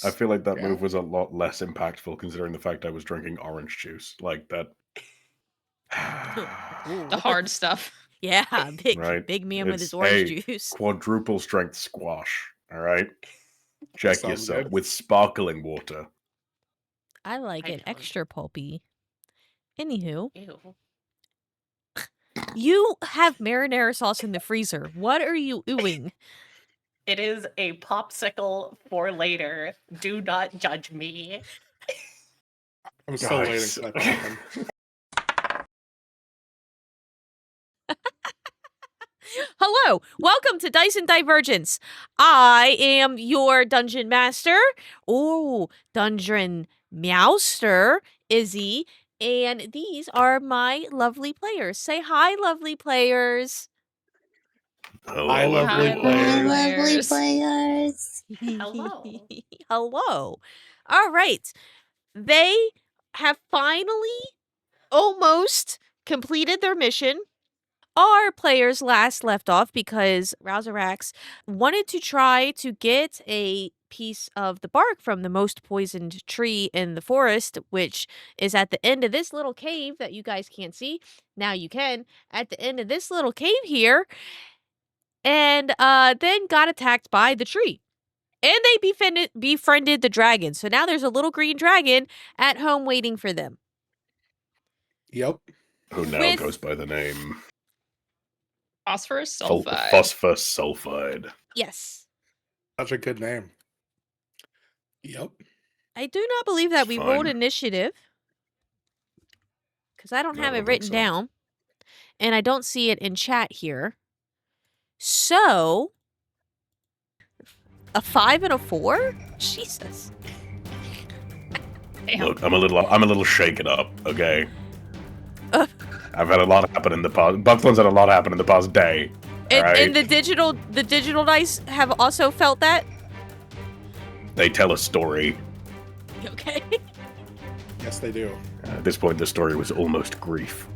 I feel like that move was a lot less impactful considering the fact I was drinking orange juice. Like that. The hard stuff. Yeah, Right? big man with his It's orange a juice. quadruple strength squash. All right? Check Sounds yourself good. with sparkling water. I like it extra pulpy. Anywho, Ew. you have marinara sauce in the freezer. What are you oohing? It is a popsicle for later. Do not judge me. I'm still waiting Guys. for that to happen. Hello, welcome to Dice and Divergence. I am your dungeon master, dungeon meowster, Izzy, and these are my lovely players. Say hi, lovely players. Hello, I lovely everyone. players. Lovely players. Hello. Hello. All right. They have finally almost completed their mission. Our players last left off because Rouserax wanted to try to get a piece of the bark from the most poisoned tree in the forest, which is at the end of this little cave that you guys can't see. Now you can. At the end of this little cave here. And then got attacked by the tree. And they befriended the dragon. So now there's a little green dragon at home waiting for them. Yep. Who now goes by the name Phosphorus sulfide. Phosphorus sulfide. Yes. Such a good name. Yep. I do not believe that It's we fine. rolled initiative. Because I don't have it written down. And I don't see it in chat here. So, a 5 and a 4? Jesus. Damn. Look, I'm a little shaken up, okay? I've had a lot happen in the past. Buckland's had a lot happen in the past day. And the digital dice have also felt that? They tell a story. Okay. Yes, they do. At this point, the story was almost grief.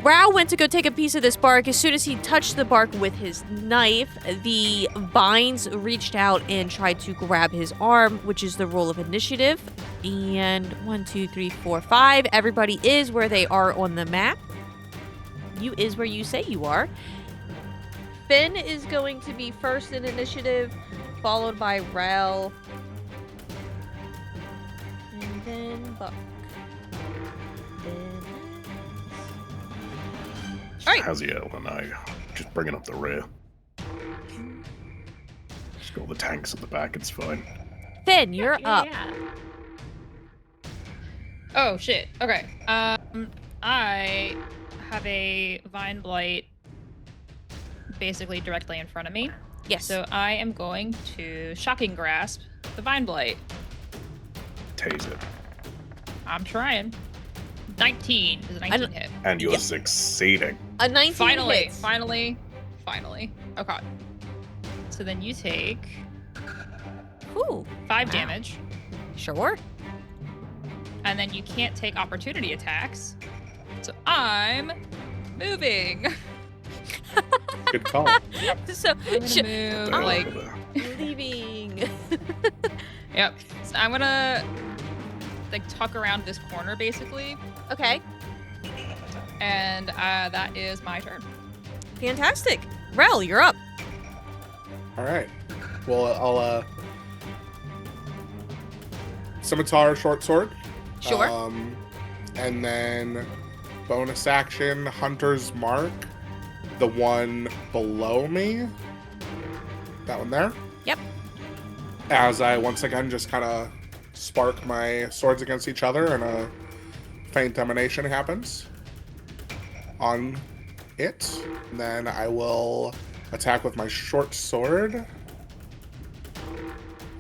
Rao went to go take a piece of this bark. As soon as he touched the bark with his knife, the vines reached out and tried to grab his arm, which is the roll of initiative. And 1, 2, 3, 4, 5. Everybody is where they are on the map. You is where you say you are. Finn is going to be first in initiative, followed by Rel. And then Buck. All right. Haziel and I just bringing up the rear. Just got the tanks at the back, it's fine. Finn, you're up. Yeah. Oh shit. Okay. I have a vine blight basically directly in front of me. Yes. So I am going to shocking grasp the vine blight. Tase it. I'm trying. 19 is a 19 hit. And you're succeeding. A 19 hits. Finally. Okay. So then you take Ooh. 5 Wow. damage, Sure. and then you can't take opportunity attacks. So I'm moving. Good call. So, I'm gonna move like leaving. Yep. So I'm gonna like tuck around this corner basically, Okay. and that is my turn. Fantastic. Rel, you're up. All right. Well, I'll scimitar, short sword. Sure. And then bonus action, Hunter's Mark, the one below me. That one there. Yep. As I once again just kind of spark my swords against each other, and a faint emanation happens on it. And then I will attack with my short sword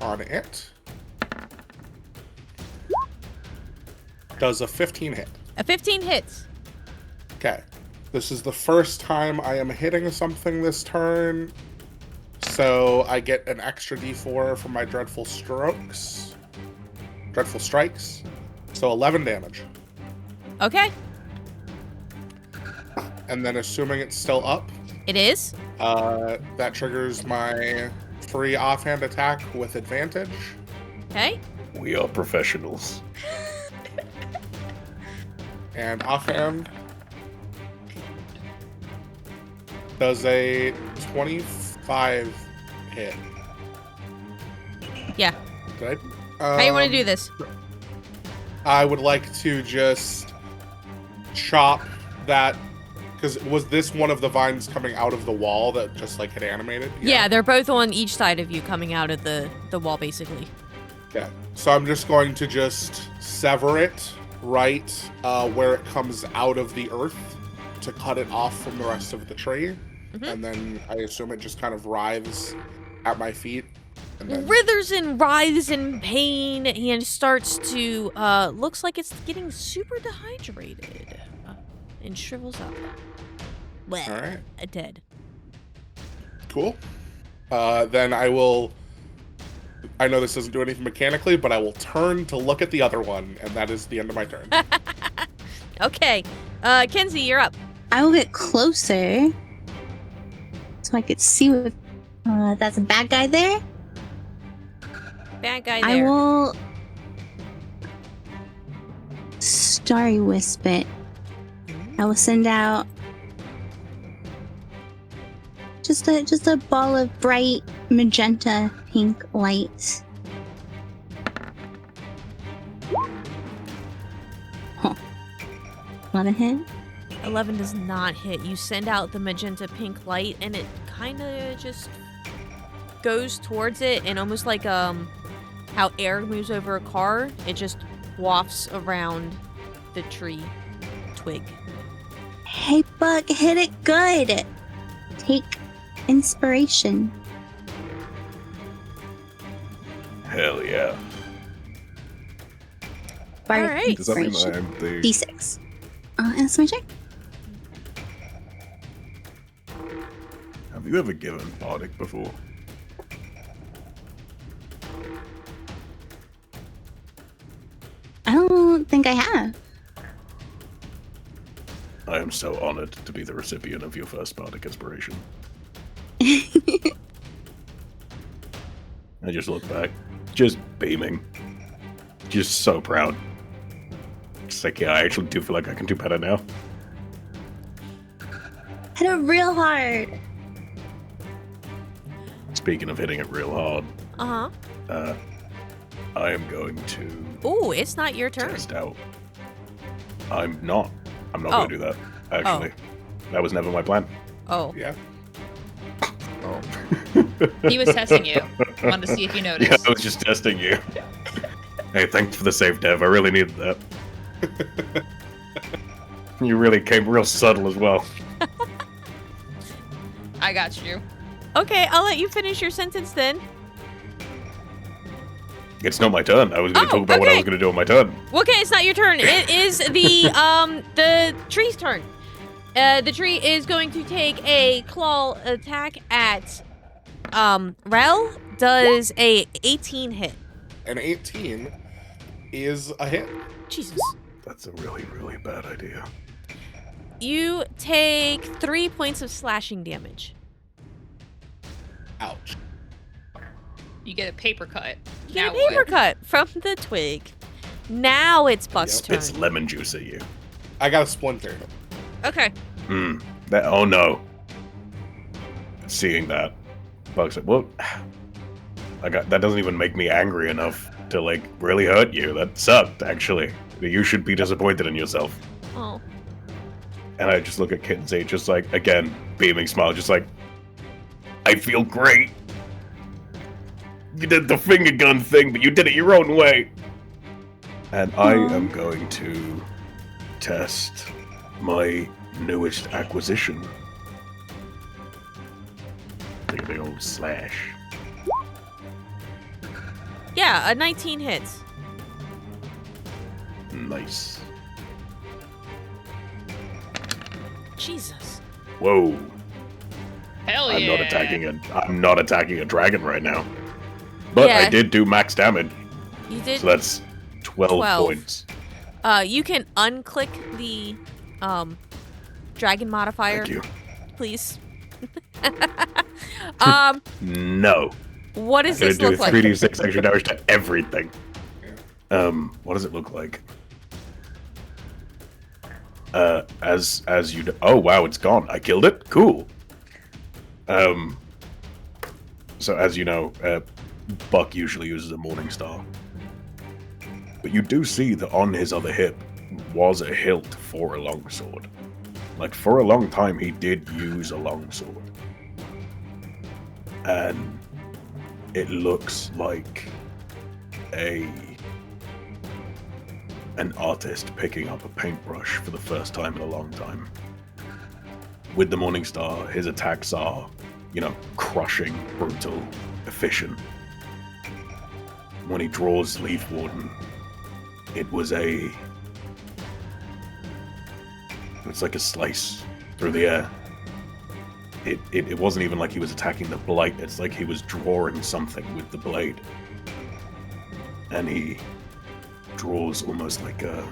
on it. Does a 15 hit. A 15 hits. Okay. This is the first time I am hitting something this turn, so I get an extra d4 from my dreadful strikes. So 11 damage. Okay. And then assuming it's still up, It is. that triggers my free offhand attack with advantage. Okay. We are professionals. And offhand does a 25 hit. Yeah. Good. How you want to do this? I would like to just chop that, because was this one of the vines coming out of the wall that just like had animated? Yeah, they're both on each side of you, coming out of the wall, basically. Okay. So I'm just going to just sever it right where it comes out of the earth to cut it off from the rest of the tree. Mhm. And then I assume it just kind of writhes at my feet. And then... Withers and writhes in pain and starts to, looks like it's getting super dehydrated and shrivels up. Blech, All right. Dead. Cool. Then I will... I know this doesn't do anything mechanically, but I will turn to look at the other one, and that is the end of my turn. Okay. Kenzie, you're up. I will get closer so I could see what. That's a bad guy there. Bad guy I there. will Starry Wisp it. I will send out just a ball of bright magenta pink light. Huh. 11 hit? 11 does not hit. You send out the magenta pink light, and it kind of just goes towards it, and almost like how air moves over a car, it just wafts around the tree twig. Hey, Buck, hit it good. Take inspiration. Hell yeah. Bardic Alright. Does that mean inspiration. I'm the... D6. That's my check. Have you ever given Bardic before? I don't think I have. I am so honored to be the recipient of your first Bardic inspiration. I just look back, just beaming. Just so proud. It's like, yeah, I actually do feel like I can do better now. Hit it real hard. Speaking of hitting it real hard, Uh-huh. I am going to Ooh, it's not your turn. test out. I'm not Oh. going to do that, actually. That was never my plan. Oh. Yeah. He was testing you. Wanted to see if you noticed. Yeah, I was just testing you. Hey, thanks for the save, Dev. I really needed that. You really came real subtle as well. I got you. Okay, I'll let you finish your sentence then. It's not my turn. I was going to Oh, talk about what I okay. was going to do on my turn. Okay, it's not your turn. It is the tree's turn. The tree is going to take a claw attack at Rel. Does a 18 hit? An 18 is a hit. Jesus. That's a really, really bad idea. You take 3 points of slashing damage. Ouch. You get a paper cut. You get Now a paper what? cut from the twig. Now it's Buck's Yep. turn. It's lemon juice at you. I got a splinter. Okay. Oh no. Seeing that, Buck's like, well, that doesn't even make me angry enough to like really hurt you. That sucked, actually. You should be disappointed in yourself. Oh. And I just look at Kinsey, just like, again, beaming smile, just like, I feel great. You did the finger gun thing, but you did it your own way. And I am going to test my newest acquisition. Take a big old slash. Yeah, a 19 hits. Nice. Jesus. Whoa. Hell I'm yeah. not attacking a dragon right now. But Yeah. I did do max damage, You did. so that's 12 points. You can unclick the dragon modifier, Thank you. please. No. What does Gonna this do look like? 3d6 extra damage to everything. What does it look like? As you... Oh, wow, it's gone. I killed it? Cool. So as you know, Buck usually uses a Morning Star. But you do see that on his other hip was a hilt for a longsword. Like, for a long time, he did use a longsword. And it looks like an artist picking up a paintbrush for the first time in a long time. With the Morning Star, his attacks are, crushing, brutal, efficient. When he draws Leaf Warden, it's like a slice through the air. It wasn't even like he was attacking the blight, it's like he was drawing something with the blade. And he draws almost like a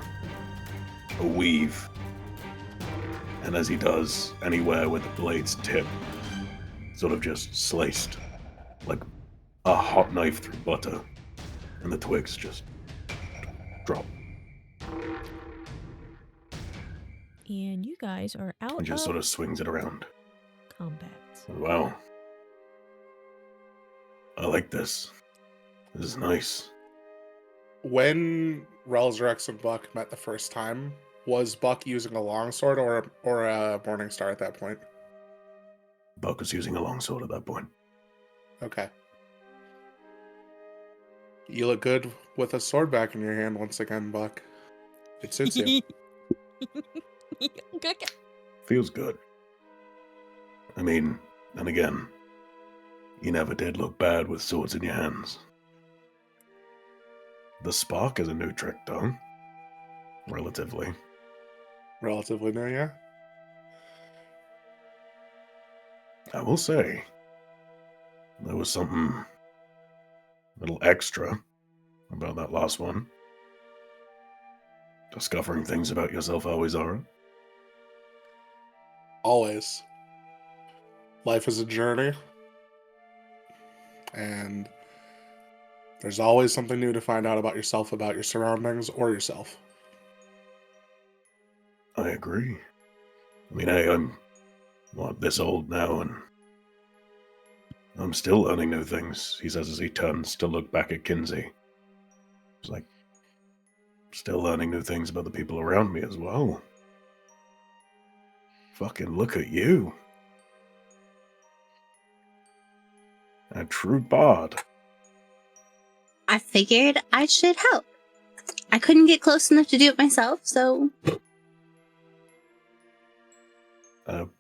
weave. And as he does, anywhere where the blade's tip sort of just sliced like a hot knife through butter, and the twigs just drop. And you guys are out And just of sort of swings it around. combat. Wow. I like this. This is nice. When Relzrex and Buck met the first time, was Buck using a longsword or a Morning Star at that point? Buck was using a longsword at that point. Okay. You look good with a sword back in your hand once again, Buck. It suits you. Feels good. I mean, and again, you never did look bad with swords in your hands. The spark is a new trick, though. Relatively. Relatively new, yeah? I will say, there was something a little extra about that last one. Discovering things about yourself always are. Always. Life is a journey. And there's always something new to find out about yourself, about your surroundings, or yourself. I agree. I mean, hey, I'm this old now, and I'm still learning new things, he says as he turns to look back at Kinsey. He's like, still learning new things about the people around me as well. Fucking look at you. A true bard. I figured I should help. I couldn't get close enough to do it myself, so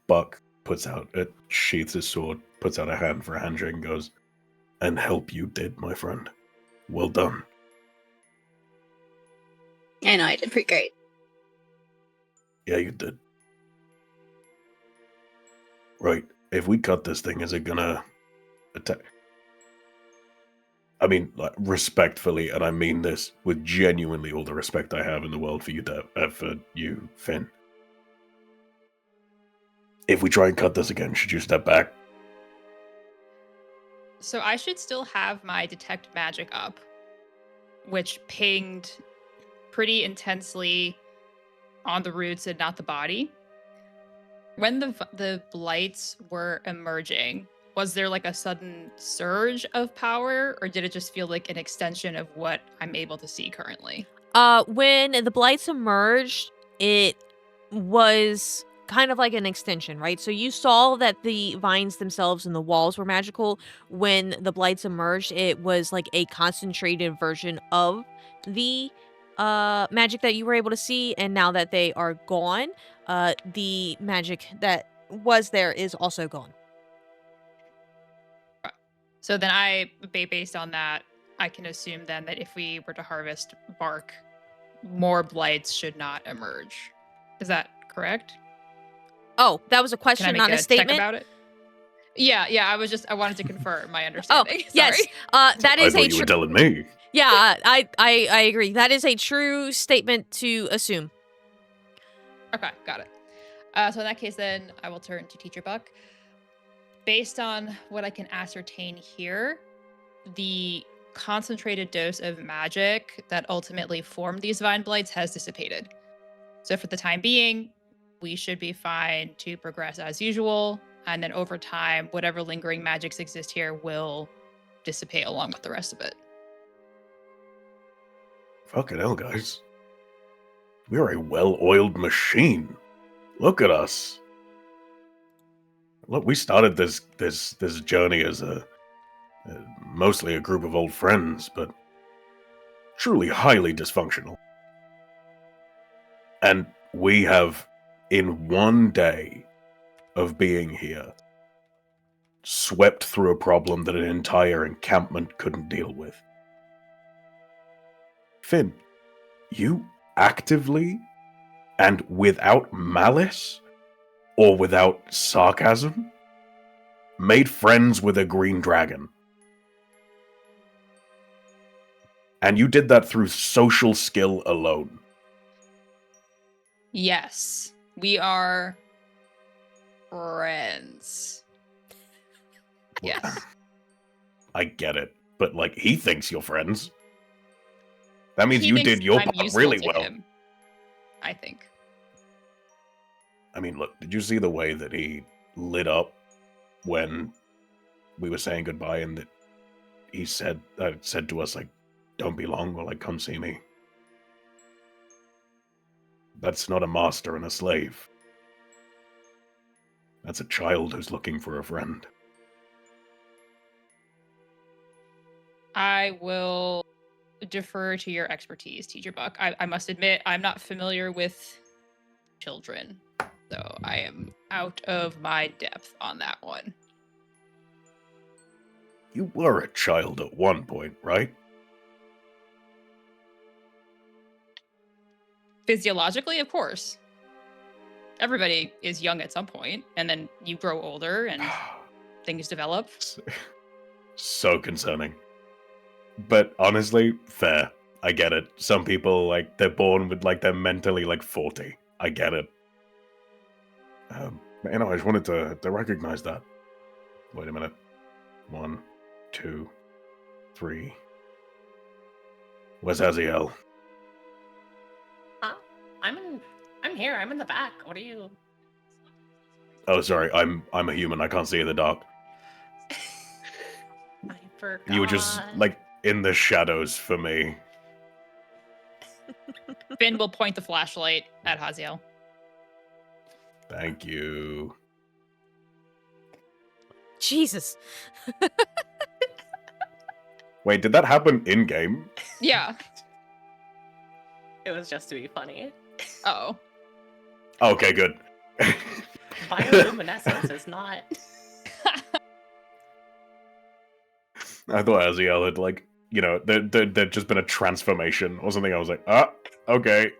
Buck sheaths his sword, puts out a hand for a handshake and goes, and help you did, my friend. Well done. I know I did pretty great. Yeah, you did. Right, if we cut this thing, is it gonna attack? I mean, like, respectfully, and I mean this with genuinely all the respect I have in the world for you, Finn. If we try and cut this again, should you step back? So I should still have my detect magic up, which pinged pretty intensely on the roots and not the body. When the blights were emerging, was there like a sudden surge of power, or did it just feel like an extension of what I'm able to see currently? When the blights emerged, it was kind of like an extension, right? So you saw that the vines themselves and the walls were magical. When the blights emerged, it was like a concentrated version of the magic that you were able to see, and now that they are gone, the magic that was there is also gone. So then based on that, I can assume then that if we were to harvest bark, more blights should not emerge. Is that correct? Oh, that was a Can I question, make not a check statement. about it? Yeah. I wanted to confirm my understanding. Yes, Sorry. that I is thought a you were true. telling me. Yeah, I agree. That is a true statement to assume. Okay, got it. So in that case, then I will turn to Teacher Buck. Based on what I can ascertain here, the concentrated dose of magic that ultimately formed these vine blights has dissipated. So for the time being, we should be fine to progress as usual. And then over time, whatever lingering magics exist here will dissipate along with the rest of it. Fucking hell, guys. We're a well-oiled machine. Look at us. Look, we started this journey as mostly a group of old friends, but truly highly dysfunctional. And we have, in one day of being here, swept through a problem that an entire encampment couldn't deal with. Finn, you actively and without malice or without sarcasm made friends with a green dragon. And you did that through social skill alone. Yes, we are friends. Yes. I get it, but like he thinks you're friends. That means He you thinks did your I'm part useful really to well. him, I think. I mean, look, did you see the way that he lit up when we were saying goodbye and that he said to us, like, don't be long or like, come see me? That's not a master and a slave. That's a child who's looking for a friend. I will defer to your expertise, Teacher Buck. I must admit, I'm not familiar with children, so I am out of my depth on that one. You were a child at one point, right? Physiologically, of course. Everybody is young at some point, and then you grow older and things develop. So concerning. But honestly, fair. I get it. Some people, like, they're born with, like, they're mentally, like, 40. I get it. But, I just wanted to recognize that. Wait a minute. 1, 2, 3. Where's Aziel? Huh? I'm here. I'm in the back. What are you? Oh, sorry. I'm a human. I can't see in the dark. I forgot. You were just, like, in the shadows for me. Finn will point the flashlight at Haziel. Thank you. Jesus. Wait, did that happen in-game? Yeah. It was just to be funny. Oh. Okay, good. Bioluminescence is not. I thought Aziel had, like, you know, there'd just been a transformation or something. I was like, okay.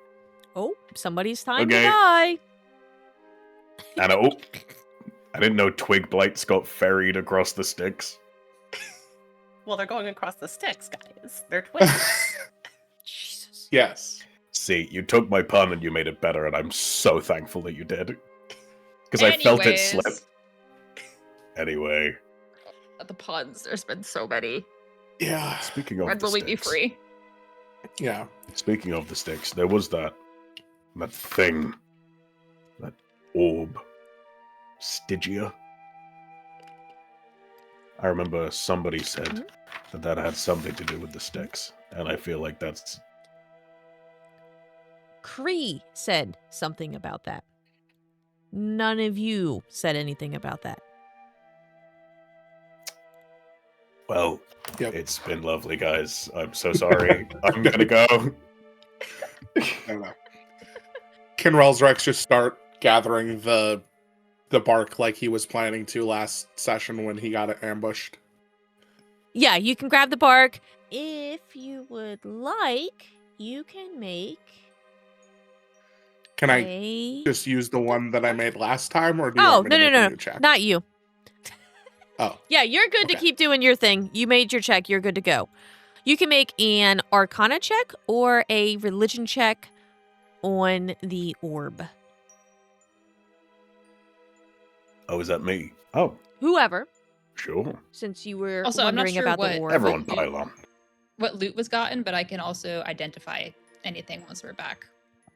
Oh, somebody's time to Okay. die. And I didn't know twig blights got ferried across the sticks. Well, they're going across the sticks, guys. They're twins. Jesus. Yes. See, you took my pun and you made it better, and I'm so thankful that you did. Because I felt it slip. Anyway. The puns, there's been so many. Yeah. Speaking of When the will we be sticks, free? Yeah. Speaking of the sticks, there was that thing. That orb. Stygia. I remember somebody said that had something to do with the sticks, and I feel like that's... Cree said something about that. None of you said anything about that. Well, Yep. it's been lovely, guys. I'm so sorry. I'm gonna go. I don't know. Kinrell's Rex just start gathering the bark like he was planning to last session when he got ambushed. Yeah, you can grab the bark. If you would like, you can make Can I a... just use the one that I made last time, or do you Oh, want me to make a new check? not you. Oh. Yeah, you're good to Okay. keep doing your thing. You made your check. You're good to go. You can make an Arcana check or a Religion check on the orb. Oh, is that me? Oh, Whoever. Sure. since you were Also, I'm not wondering sure about the what- war. Everyone pile on. what loot was gotten, but I can also identify anything once we're back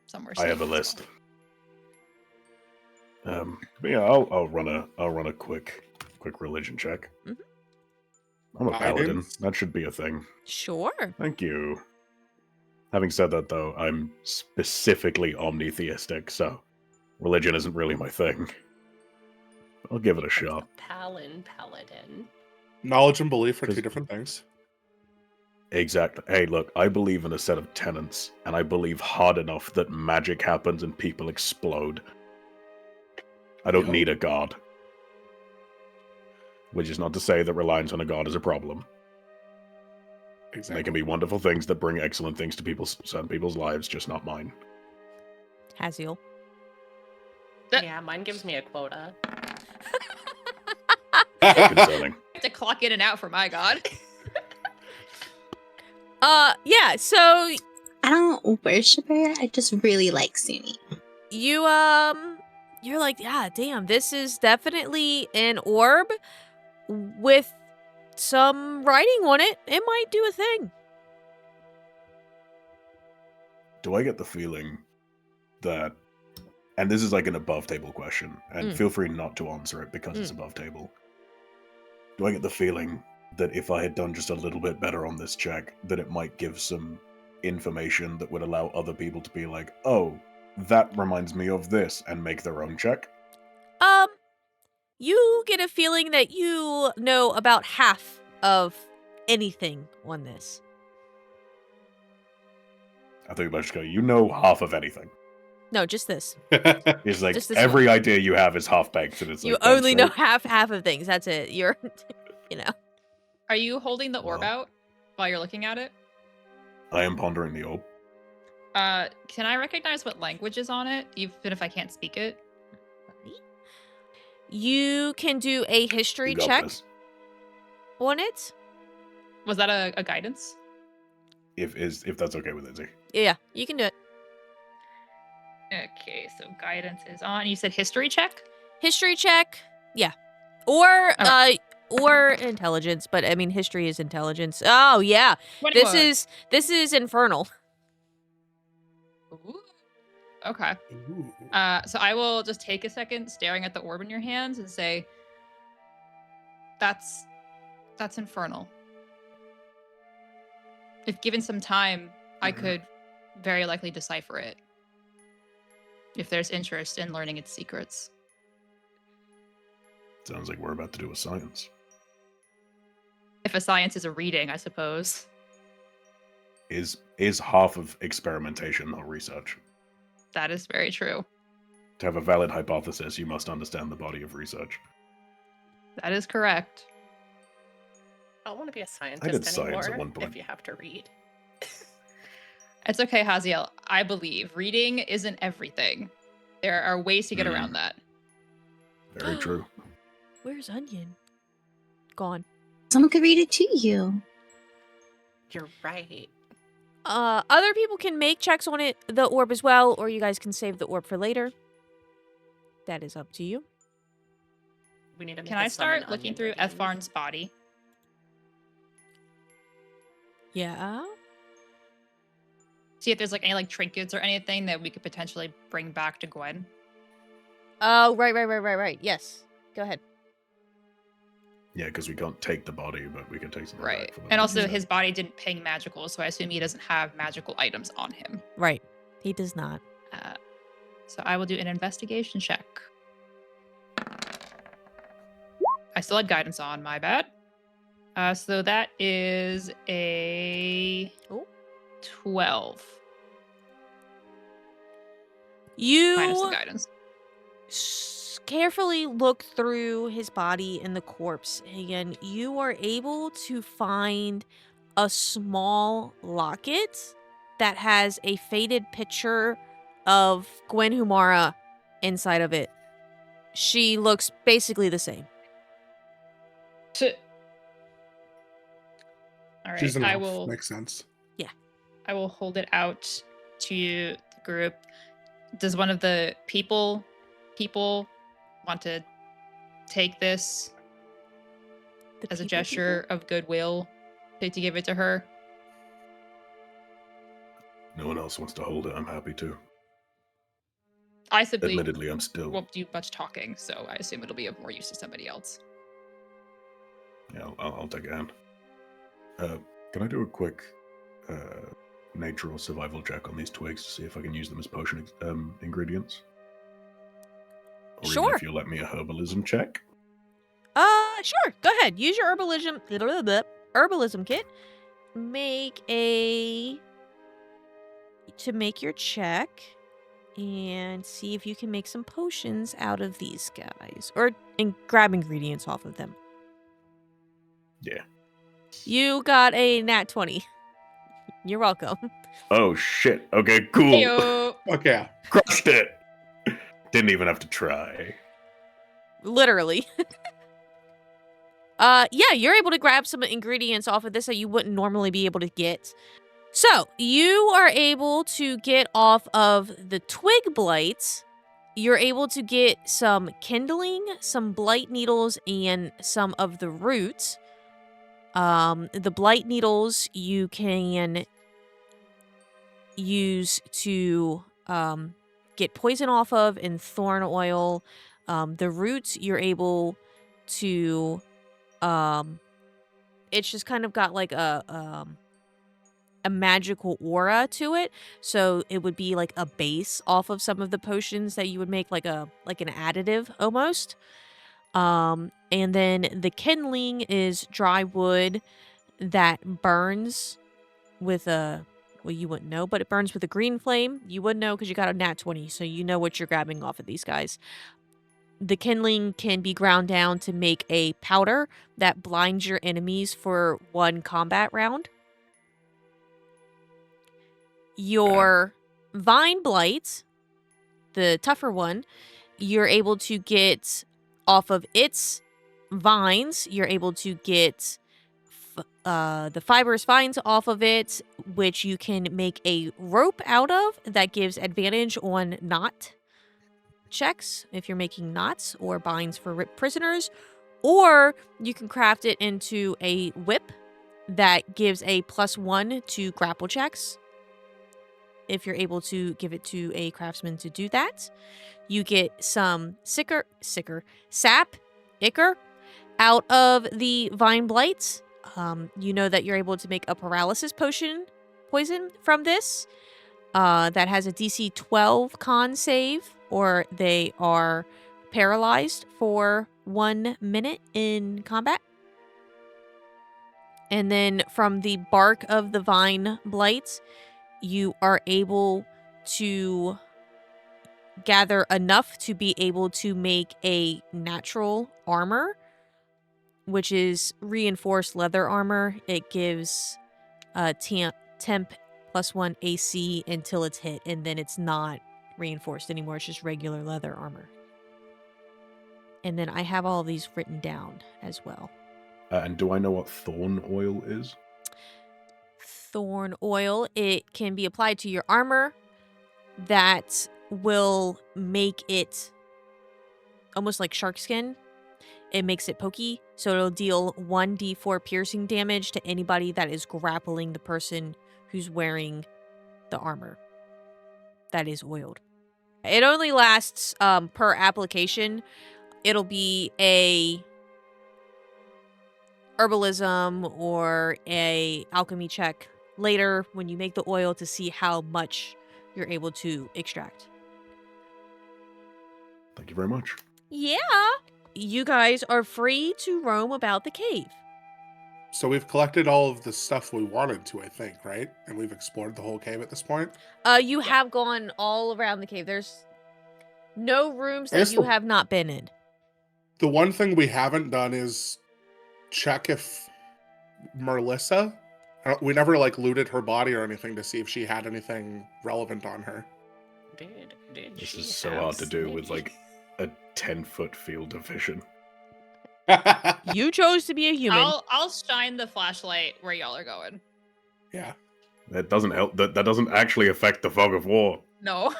somewhere. I have safe a as list. well. But yeah, I'll run a quick religion check. Mhm. I'm a paladin. Guidance? That should be a thing. Sure. Thank you. Having said that, though, I'm specifically omnitheistic, so religion isn't really my thing. I'll give it a shot. Paladin. Knowledge and belief are 'Cause- two different things. Exactly. Hey, look, I believe in a set of tenets, and I believe hard enough that magic happens and people explode. I don't Yeah. need a god. Which is not to say that reliance on a god is a problem. They Exactly. can be wonderful things that bring excellent things to some people's lives, just not mine. Haziel. Yeah, mine gives me a quota. Concerning. I have to clock in and out for my god. Yeah, so I don't worship her. I just really like Suni. you're like, yeah, damn, this is definitely an orb with some writing on it. It might do a thing. Do I get the feeling that, and this is like an above table question, and Mm. feel free not to answer it because it's above table. Do I get the feeling that if I had done just a little bit better on this check, that it might give some information that would allow other people to be like, oh, that reminds me of this, and make their own check? You get a feeling that you know about half of anything on this. I thought you might just go, you know half of anything. No, just this. It's like Just this every idea you have is half baked, and it's You like, that's only know right. half of things. That's it. You're, you know. Are you holding the orb Well. out while you're looking at it? I am pondering the orb. Can I recognize what language is on it, even if I can't speak it? You can do a history You got check this. on it. Was that a guidance? If that's okay with Izzy. Yeah, you can do it. Okay, so guidance is on. You said history check? History check. Yeah. Or Alright. or intelligence, but I mean history is intelligence. Oh yeah. 21. This is infernal. Ooh. Okay. Ooh. So I will just take a second staring at the orb in your hands and say, that's infernal. If given some time, I Mhm. could very likely decipher it. If there's interest in learning its secrets. Sounds like we're about to do a science. If a science is a reading, I suppose. Is half of experimentation not research? That is very true. To have a valid hypothesis, you must understand the body of research. That is correct. I don't want to be a did scientist science at anymore one point. if you have to read. It's okay, Haziel. I believe reading isn't everything. There are ways to get around that. Very true. Where's Onion? Gone. Someone could read it to you. You're right. Other people can make checks on it, the orb as well, or you guys can save the orb for later. That is up to you. We need to. Can I start looking through Ethvarn's body? Yeah. See if there's like any like trinkets or anything that we could potentially bring back to Gwen. Oh, right. Yes. Go ahead. Yeah, because we can't take the body, but we can take something Right. back for them. And also So- his body didn't ping magical, so I assume he doesn't have magical items on him. Right. He does not. So I will do an investigation check. I still had guidance on, my bad. So that is a Ooh. 12 You minus the guidance. carefully look through his body and the corpse, and you are able to find a small locket that has a faded picture of Gwen Humara inside of it. She looks basically the same. All right, She's an I elf. will. Makes sense. I will hold it out to the group. Does one of the people want to take this? The as a people, gesture of goodwill to give it to her. No one else wants to hold it. I'm happy to. I simply Admittedly, I'm still. won't do much talking, so I assume it'll be of more use to somebody else. Yeah, I'll take a hand. Can I do a quick nature or survival check on these twigs to see if I can use them as potion ingredients? Or even Sure. if you let me a herbalism check. Sure. Go ahead. Use your herbalism kit. Make your check and see if you can make some potions out of these guys or grab ingredients off of them. Yeah. You got a nat 20. You're welcome. Oh shit. Okay, cool. Heyo. Okay. Crushed it. Didn't even have to try. Literally. Yeah, you're able to grab some ingredients off of this that you wouldn't normally be able to get. So, you are able to get off of the twig blights. You're able to get some kindling, some blight needles, and some of the roots. The blight needles you can use to get poison off of, and thorn oil. The roots you're able to it's just kind of got like a magical aura to it, so it would be like a base off of some of the potions that you would make, like an additive almost. And then the kindling is dry wood that burns with a, well, you wouldn't know, but it burns with a green flame. You would know because you got a nat 20, so you know what you're grabbing off of these guys. The kindling can be ground down to make a powder that blinds your enemies for 1 combat round. Your vine blight, the tougher one, you're able to get off of its vines. You're able to get the fibrous vines off of it, which you can make a rope out of that gives advantage on knot checks if you're making knots or binds for prisoners, or you can craft it into a whip that gives a +1 to grapple checks if you're able to give it to a craftsman to do that. You get some sap, ichor out of the vine blights. You know that you're able to make a paralysis poison from this that has a DC 12 con save, or they are paralyzed for 1 minute in combat. And then from the bark of the vine blights, you are able to gather enough to be able to make a natural armor, which is reinforced leather armor. It gives temp +1 AC until it's hit, and then it's not reinforced anymore. It's just regular leather armor. And then I have all of these written down as well. And do I know what thorn oil is? Thorn oil, it can be applied to your armor. That will make it almost like shark skin. It makes it pokey, so it'll deal 1d4 piercing damage to anybody that is grappling the person who's wearing the armor that is oiled. It only lasts per application. It'll be a herbalism or a alchemy check later when you make the oil to see how much you're able to extract. Thank you very much. Yeah. You guys are free to roam about the cave. So we've collected all of the stuff we wanted to, I think, right? And we've explored the whole cave at this point. You have gone all around the cave. There's no rooms I that guess you have not been in. The one thing we haven't done is check if Merlissa, we never like looted her body or anything to see if she had anything relevant on her. Did This she is so have hard to do with Smitty? like a 10-foot field of vision. You chose to be a human. I'll shine the flashlight where y'all are going. Yeah. That doesn't help. That doesn't actually affect the fog of war. No.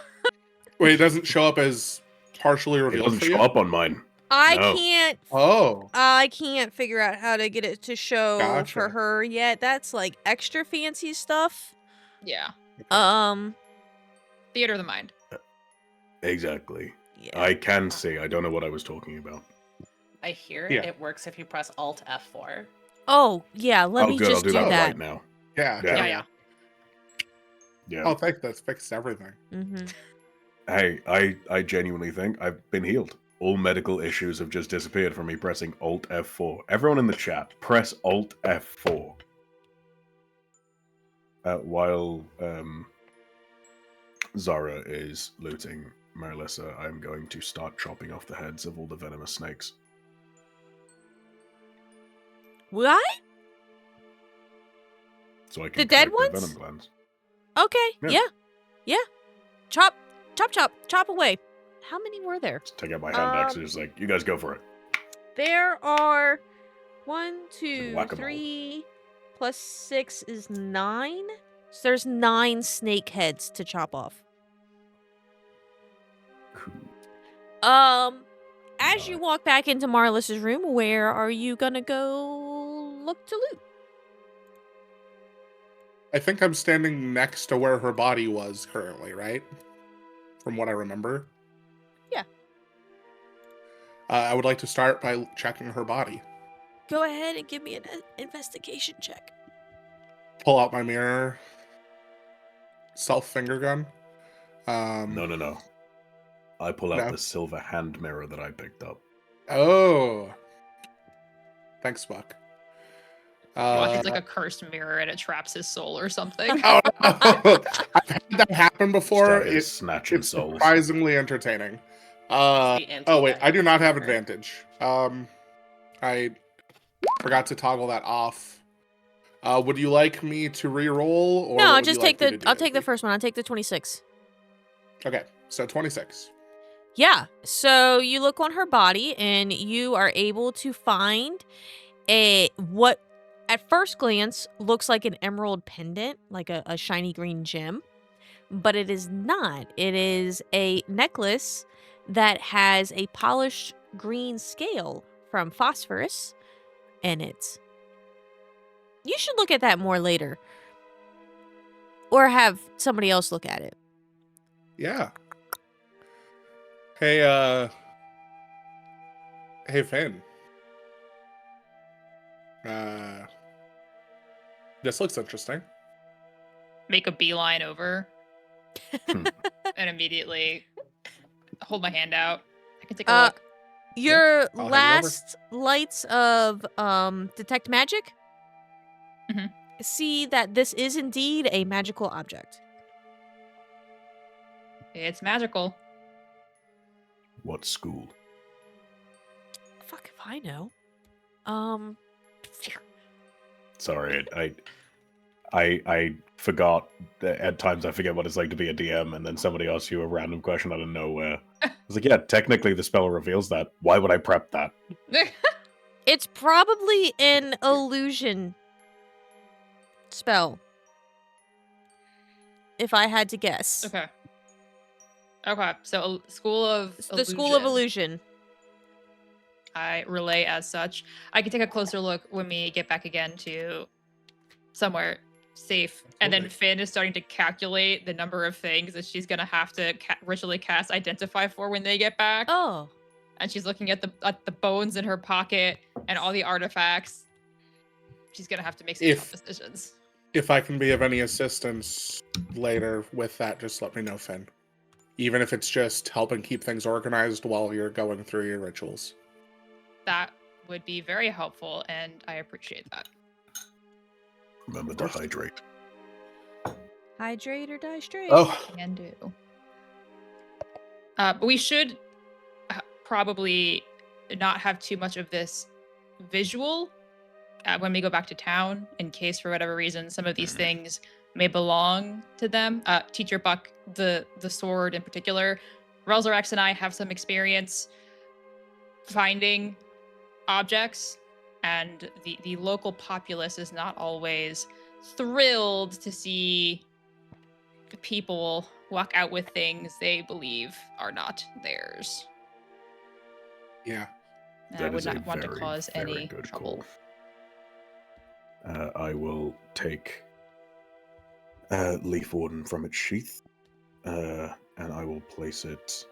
Wait, it doesn't show up as partially It revealed doesn't for show you? up on mine. I No. can't. Oh, I can't figure out how to get it to show for Gotcha. her yet. That's like extra fancy stuff. Yeah. Theater of the mind. Exactly. Yeah. I can see. I don't know what I was talking about. I hear Yeah. it works if you press Alt F4. Oh, yeah, let me good. just I'll do that that. right now. yeah. Yeah. Yeah. Oh, thanks. That's fixed everything. Mm-hmm. Hey, I genuinely think I've been healed. All medical issues have just disappeared from me pressing Alt F4. Everyone in the chat, press Alt F4. While Zara is looting Marilissa, I'm going to start chopping off the heads of all the venomous snakes. What? So I can The dead collect their ones? venom glands. Okay. Yeah. Chop away. How many were there? Just take out my hand axe and just like, you guys go for it. There are 1, 2, whack-a-mole. 3 plus 6 is 9. So there's 9 snake heads to chop off. Cool. As you walk back into Marlis's room, where are you gonna go look to loot? I think I'm standing next to where her body was currently, right? From what I remember. Yeah. I would like to start by checking her body. Go ahead and give me an investigation check. Pull out my mirror. Self finger gun. No. I pull out No? the silver hand mirror that I picked up. Oh. Thanks, Buck. Watch it's like a cursed mirror and it traps his soul or something. Oh, no. I've had that happen before. Start It's snatching souls. surprisingly entertaining. The Oh wait, I do not have anti-venom. advantage. I forgot to toggle that off. Would you like me to re-roll? Or No, I'll would just you like take me to the. do I'll take the anything? first one. I'll take the 26. Okay, so 26. Yeah. So you look on her body and you are able to find what at first glance looks like an emerald pendant, like a shiny green gem, but it is not. It is a necklace that has a polished green scale from phosphorus in it. You should look at that more later. Or have somebody else look at it. Yeah. Hey, Finn. This looks interesting. Make a beeline over Hmm. and immediately hold my hand out. I can take a Uh, look. Your I'll hand it over. last lights of detect magic Mhm. see that this is indeed a magical object. It's magical. What school? Fuck if I know. Sorry, I forgot that at times I forget what it's like to be a DM, and then somebody asks you a random question out of nowhere. I was like, yeah, technically the spell reveals that. Why would I prep that? It's probably an illusion spell. If I had to guess. Okay. So School of It's the School of Illusion. I relay as such. I can take a closer look when we get back again to somewhere safe. And then Absolutely. Finn is starting to calculate the number of things that she's going to have to ritually cast Identify for when they get back. Oh. And she's looking at the bones in her pocket and all the artifacts. She's going to have to make some tough decisions. If I can be of any assistance later with that, just let me know, Finn. Even if it's just helping keep things organized while you're going through your rituals. That would be very helpful, and I appreciate that. Remember to hydrate. Hydrate or die straight. Oh, Can do. But we should probably not have too much of this visual when we go back to town, in case for whatever reason some of these things may belong to them. Teacher Buck, the sword in particular, Relzorax and I have some experience finding objects, and the local populace is not always thrilled to see people walk out with things they believe are not theirs. yeah. And I That would is a not want to very, cause very any good trouble. call. I will take Leaf Warden from its sheath, and I will place it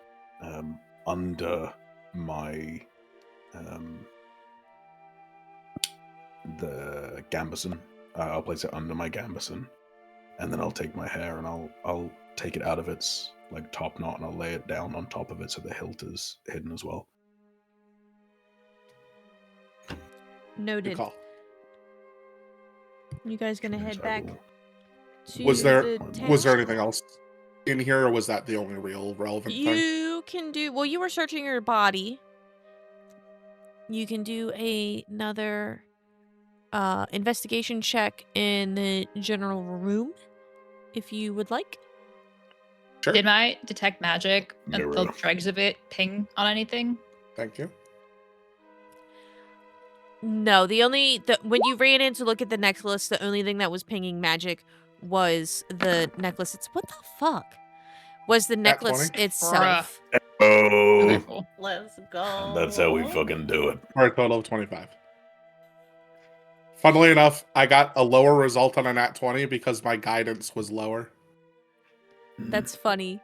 under my the gambeson. I'll place it under my gambeson, and then I'll take my hair and I'll take it out of its like top knot and I'll lay it down on top of it so the hilt is hidden as well. Good Noted. call. You guys gonna Which means head I back will- to Was there the was there town? anything else in here, or was that the only real relevant thing? You can do. Well, you were searching your body. You can do another investigation check in the general room if you would like. Sure. Did my detect magic and the Mirror. dregs of it ping on anything? Thank you. No, when you ran in to look at the necklace, the only thing that was pinging magic was the necklace. What the fuck? Was the Nat necklace 20? itself? Okay, Oh, cool. Let's go. that's how we fucking do it. For a total of 25. Funnily enough, I got a lower result on a nat 20 because my guidance was lower. That's funny.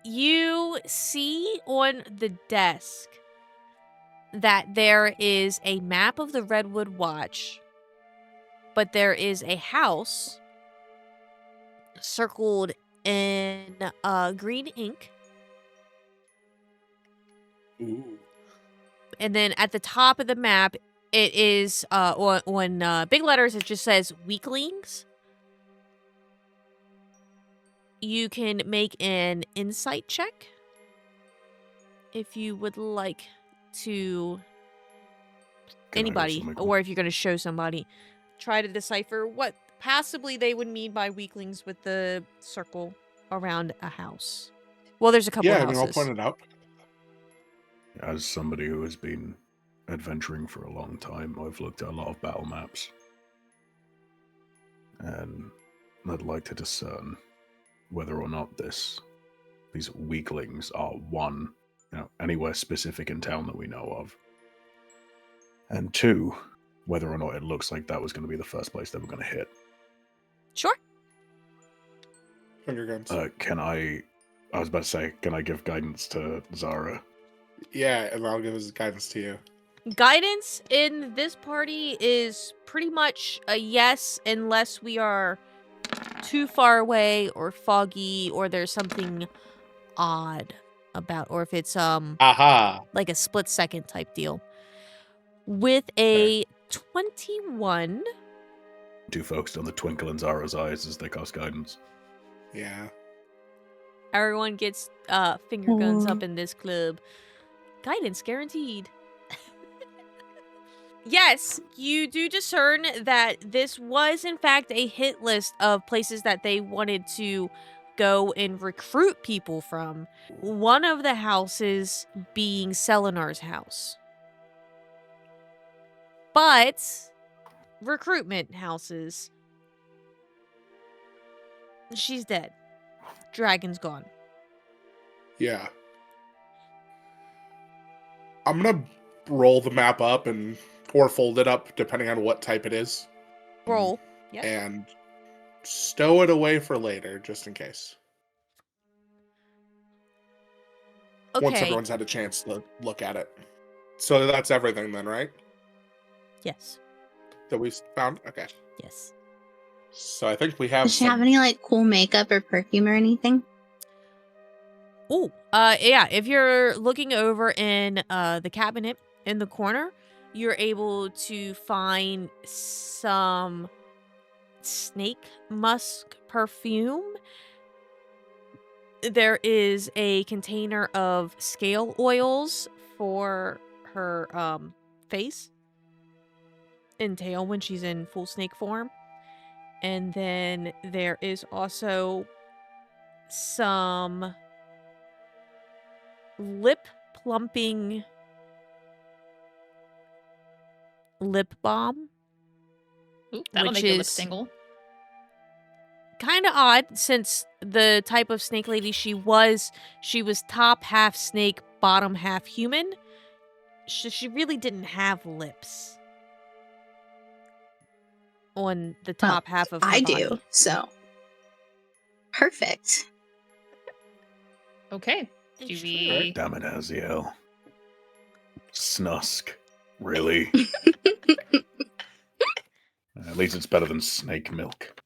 You see on the desk that there is a map of the Redwood Watch, but there is a house circled in green ink. Ooh. And then at the top of the map, it is on big letters. It just says weaklings. You can make an insight check if you would like to. Can I Anybody, also make one? or if you're going to show somebody, try to decipher what possibly they would mean by weaklings with the circle around a house. Well, there's a couple Yeah, I houses. mean, I'll point it out. As somebody who has been adventuring for a long time, I've looked at a lot of battle maps. And I'd like to discern whether or not these weaklings are one, anywhere specific in town that we know of. And two, whether or not it looks like that was going to be the first place they were going to hit. Sure. Finger guns. I was about to say, can I give guidance to Zara? Yeah, and I'll give his guidance to you. Guidance in this party is pretty much a yes, unless we are too far away or foggy or there's something odd about, or if it's Aha! like a split second type deal. With a 21, Too focused on the twinkle in Zara's eyes as they cast guidance. Yeah. everyone gets finger guns Ooh. up in this club. Guidance guaranteed. Yes, you do discern that this was in fact a hit list of places that they wanted to go and recruit people from. One of the houses being Selenar's house. But recruitment houses. She's dead. Dragon's gone. Yeah. I'm gonna roll the map up or fold it up, depending on what type it is, Roll. Yep. and stow it away for later, just in case. Once Okay. everyone's had a chance to look at it. So that's everything then, right? Yes. That we found? Okay. Yes. So I think we have Does she have some... any like cool makeup or perfume or anything? Oh, yeah. If you're looking over in the cabinet in the corner, you're able to find some snake musk perfume. There is a container of scale oils for her face and tail when she's in full snake form. And then there is also some lip plumping lip balm. Ooh, that'll Which make your lip is- tingle. Kind of odd since the type of snake lady she was top half snake, bottom half human. she really didn't have lips on the top half of her I body. do, so perfect. Okay. Do It's we? Damn it, Aziel. Snusk. Really? At least it's better than snake milk.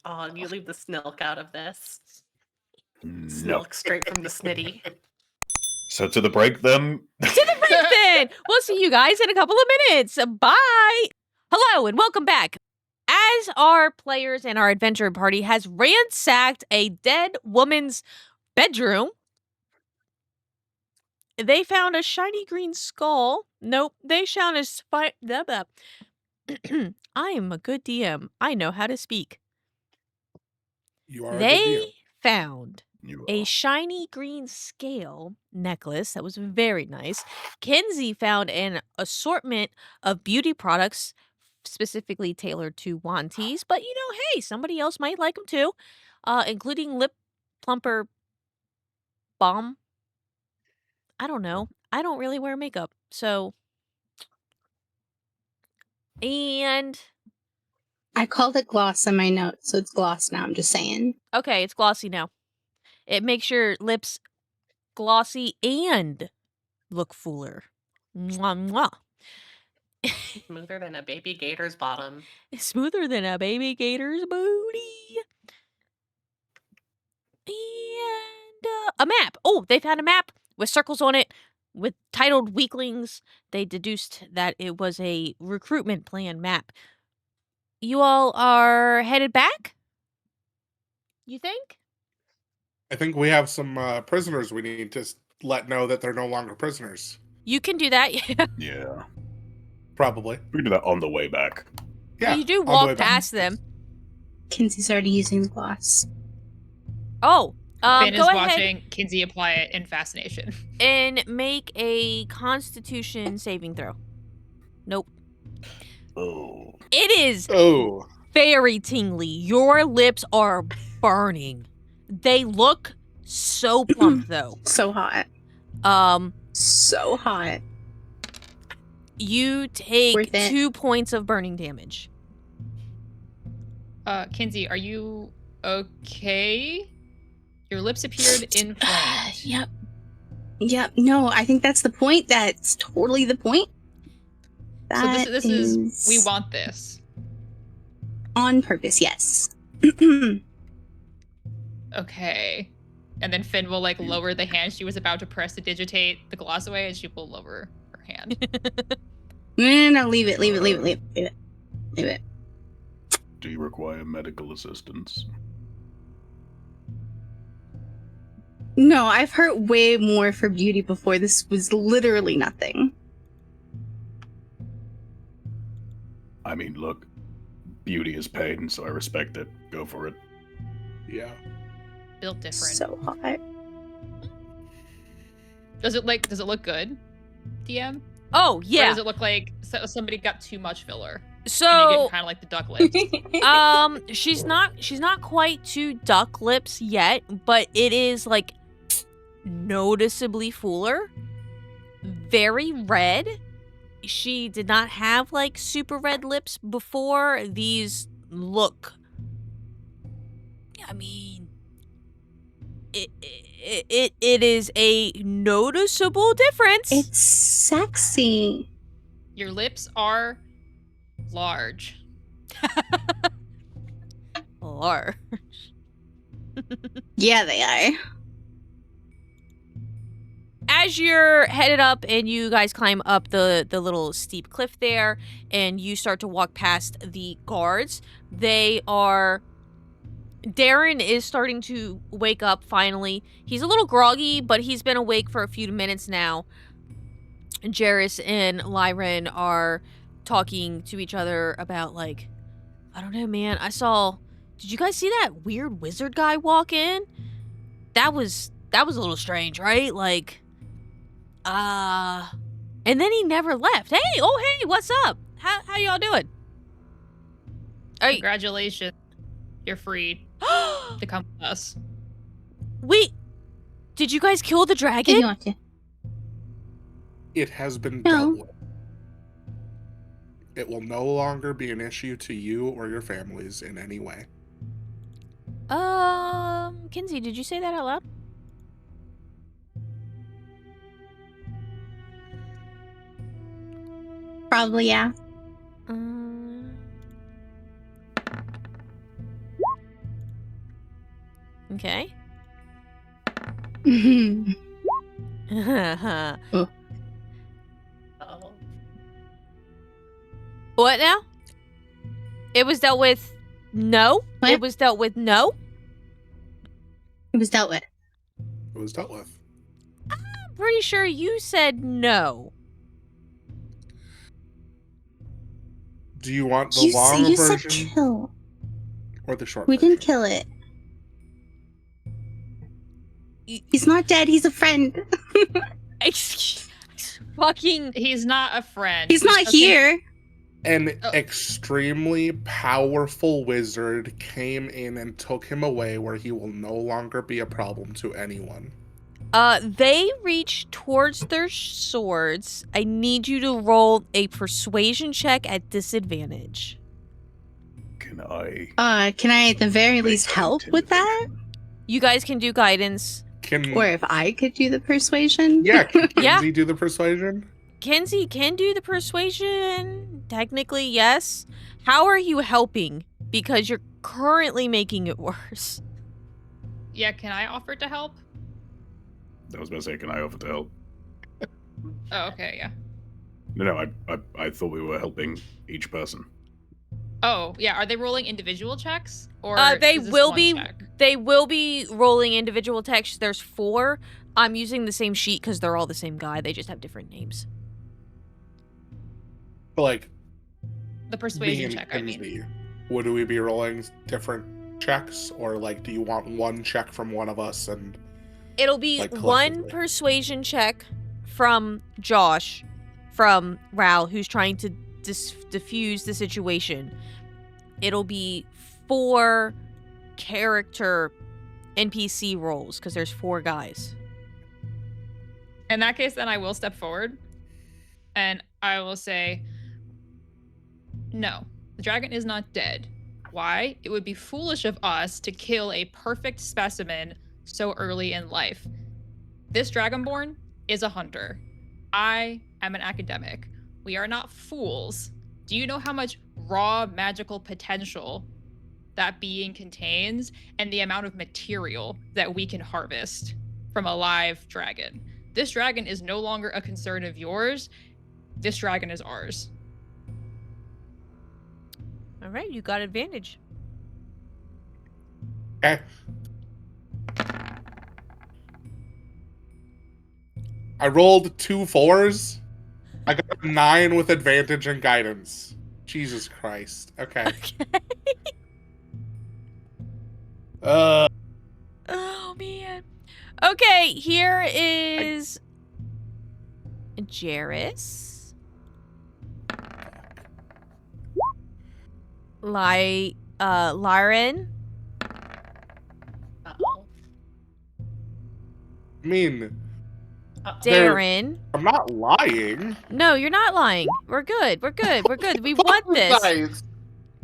Oh, you leave the snilk out of this. No. Snilk straight from the snitty. So to the break then. To the break then! We'll see you guys in a couple of minutes. Bye! Hello and welcome back. As our players and our adventure party has ransacked a dead woman's bedroom, they found a shiny green skull. Nope, they found a I am a good DM. I know how to speak. You are a good They DM. found You a are. shiny green scale necklace that was very nice. Kenzie found an assortment of beauty products specifically tailored to wanties, but hey, somebody else might like them too, including lip plumper balm. I don't know. I don't really wear makeup, so. And I called it gloss in my notes, so it's gloss now. I'm just saying. okay, it's glossy now. It makes your lips glossy and look fuller. Mwah, mwah. Smoother than a baby gator's bottom. Smoother than a baby gator's booty. And a map. Oh, they found a map with circles on it with titled Weaklings. They deduced that it was a recruitment plan map. You all are headed back? You think? I think we have some prisoners we need to let know that they're no longer prisoners. You can do that. Yeah. Yeah. Probably. We can do that on the way back. Yeah. You do on the way walk back. past them. Kinsey's already using the gloss. Oh, Finn go is ahead watching Kinsey apply it in fascination. and make a Constitution saving throw. Nope. Oh. It is Oh. very tingly. Your lips are burning. They look so plump though. So hot. So hot. You take Worth it. 2 points of burning damage. Kinsey, are you okay? Your lips appeared inflamed. Yep. Yep. No, I think that's the point. That's totally the point. So this That is we want this. on purpose. Yes. Okay. And then Finn will lower the hand she was about to press to digitate the gloss away, and she will lower her hand. No, leave it. Leave it. Do you require medical assistance? No, I've heard way more for beauty before. This was literally nothing. I mean, look, beauty is pain, so I respect it. Go for it. Yeah. Built different. So hot. Does it look good, DM? Oh, Or yeah. does it look like somebody got too much filler? And you So, get kind of like the duck lips. she's not quite to duck lips yet, but it is noticeably fuller. Very red. She did not have super red lips before. These look, I mean, it is a noticeable difference. It's sexy. Your lips are large. Large. Yeah, they are. As you're headed up and you guys climb up the little steep cliff there and you start to walk past the guards, Darren is starting to wake up finally. He's a little groggy, but he's been awake for a few minutes now. Jairus and Lyran are talking to each other about I don't know, man. Did you guys see that weird wizard guy walk in? That was a little strange, right? And then he never left. Hey, what's up? How y'all doing? Congratulations. You're free to come with us. Wait, did you guys kill the If you dragon? want to. It has been No. dealt with. It will no longer be an issue to you or your families in any way. Kinsey, did you say that out loud? Probably, yeah. Okay. Oh. What now? It was dealt with no? What? It was dealt with no? It was dealt with. It was dealt with. I'm pretty sure you said no. Do you want the You, long you said version kill. or the short We version? didn't kill it. He's not dead. He's a friend. Fucking. He's not a friend. He's not Okay. here. An Oh. extremely powerful wizard came in and took him away where he will no longer be a problem to anyone. They reach towards their swords. I need you to roll a persuasion check at disadvantage. Can I? Can I at the very least help with that? You guys can do guidance. Can Or if I could do the persuasion? yeah, can Yeah. Kinsey do the persuasion? Kenzie can do the persuasion. Technically, yes. How are you helping? Because you're currently making it worse. Yeah, can I offer to help? I was gonna say, can I offer to help? Oh, okay, yeah. No, I thought we were helping each person. Oh, yeah. Are they rolling individual checks? Or They is this will one be. check? They will be rolling individual text. There's 4. I'm using the same sheet because they're all the same guy. They just have different names. But like The me persuasion and check, I mean. Kinsey, would we be rolling different checks, or like do you want one check from one of us and It'll be Like, one collectively. persuasion check from Josh, from Ral, who's trying to diffuse the situation. It'll be 4 character NPC rolls because there's 4 guys. In that case, then I will step forward and I will say, no, the dragon is not dead. Why? It would be foolish of us to kill a perfect specimen so early in life. This dragonborn is a hunter. I am an academic. We are not fools. Do you know how much raw magical potential that being contains and the amount of material that we can harvest from a live dragon? This dragon is no longer a concern of yours. This dragon is ours. All right, you got advantage. okay? I rolled 2 4s. I got a 9 with advantage and guidance. Jesus Christ. Okay. Oh man. Okay, here is Jairus. Lyran. Uh-oh. I mean, Uh-oh. There- Darren. I'm not lying. No, you're not lying. We're good. We're good. We're good. We want this. Guys.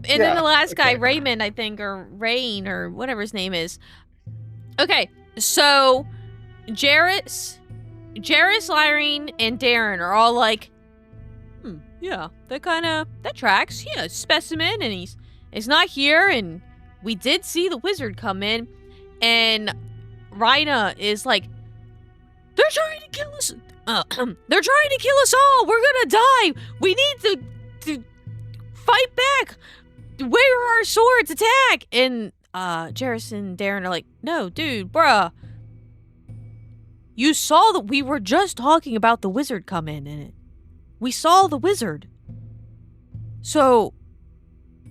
And then Yeah, the last guy, okay. Raymond, I think, or Rain, or whatever his name is. Okay, so Jairus, Lyrene, and Darren are all like, yeah, that tracks. Yeah, specimen, and he's not here, and we did see the wizard come in, and Rhina is like, they're trying to kill us. They're trying to kill us all. We're gonna die. We need to fight back. Where are our swords? Attack! And Jairus and Darren are like, no, dude, bruh. You saw that we were just talking about the wizard come in it. We saw the wizard. So,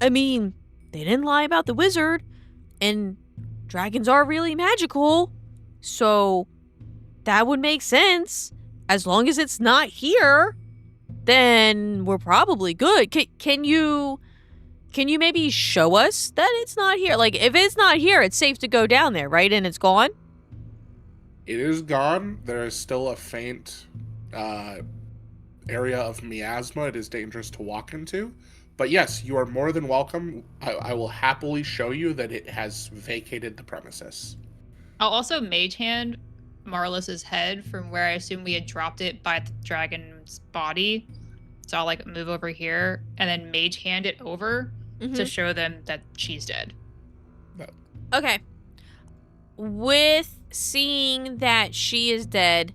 I mean, they didn't lie about the wizard, and dragons are really magical, so that would make sense. As long as it's not here, then we're probably good. Can you maybe show us that it's not here? Like, if it's not here, it's safe to go down there, right? And it's gone? It is gone. There is still a faint area of miasma it is dangerous to walk into. But yes, you are more than welcome. I will happily show you that it has vacated the premises. I'll also mage hand Marlis's head from where I assume we had dropped it by the dragon's body. So I'll like move over here and then mage hand it over to show them that she's dead. Okay. With seeing that she is dead,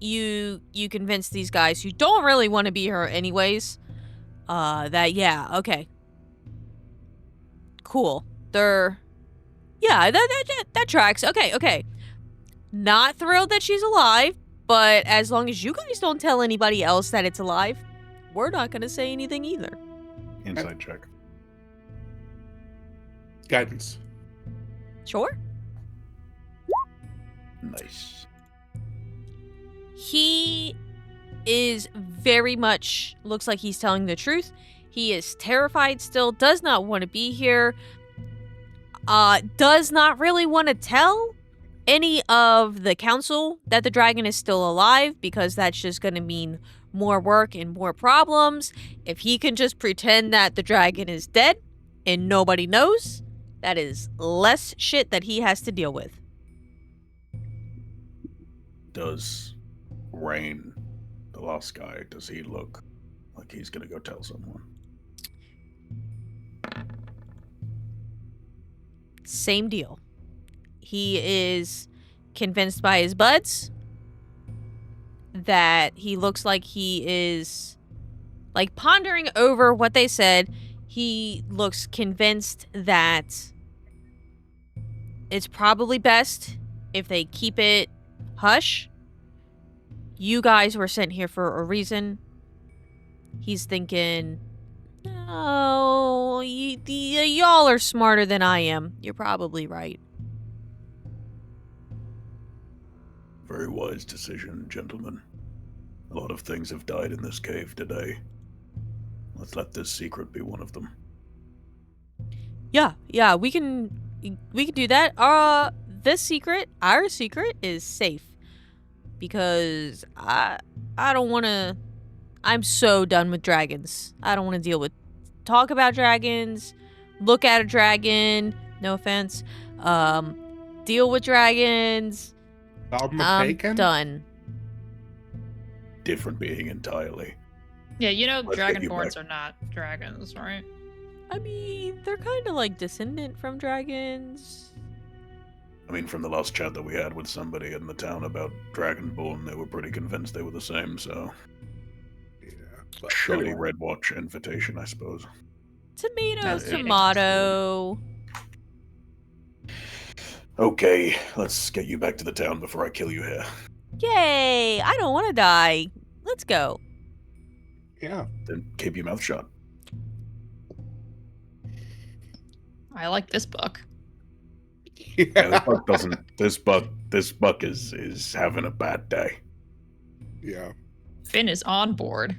you convince these guys who don't really want to be here anyways, that yeah, okay. Cool. That tracks. Okay. Not thrilled that she's alive, but as long as you guys don't tell anybody else that it's alive, we're not gonna say anything either. Inside check. Guidance. Sure. Nice. He is very much, looks like he's telling the truth. He is terrified still, does not want to be here, does not really want to tell any of the council that the dragon is still alive, because that's just going to mean more work and more problems. If he can just pretend that the dragon is dead and nobody knows, that is less shit that he has to deal with. Does Rain, the last guy, does he look like he's gonna go tell someone? Same deal. He is convinced by his buds that he looks like he is like pondering over what they said. He looks convinced that it's probably best if they keep it hush. You guys were sent here for a reason. He's thinking, oh, y'all are smarter than I am. You're probably right. Very wise decision, gentlemen. A lot of things have died in this cave today. Let's let this secret be one of them. Yeah, we can do that. This secret, our secret, is safe. Because I don't want to... I'm so done with dragons. I don't want to deal with... Talk about dragons. Look at a dragon. No offense. Deal with dragons. I'm done. Different being entirely. Yeah, you know Let's get you dragonborns back. are not dragons, right? I mean, they're kind of like descendant from dragons. I mean, from the last chat that we had with somebody in the town about Dragonborn, they were pretty convinced they were the same, so... Yeah. But Shoddy anyway. Red Watch invitation, I suppose. Tomato. Okay, let's get you back to the town before I kill you here. Yay! I don't want to die. Let's go. Yeah. Then keep your mouth shut. I like this book. Yeah, this buck doesn't. This buck is having a bad day. Yeah. Finn is on board.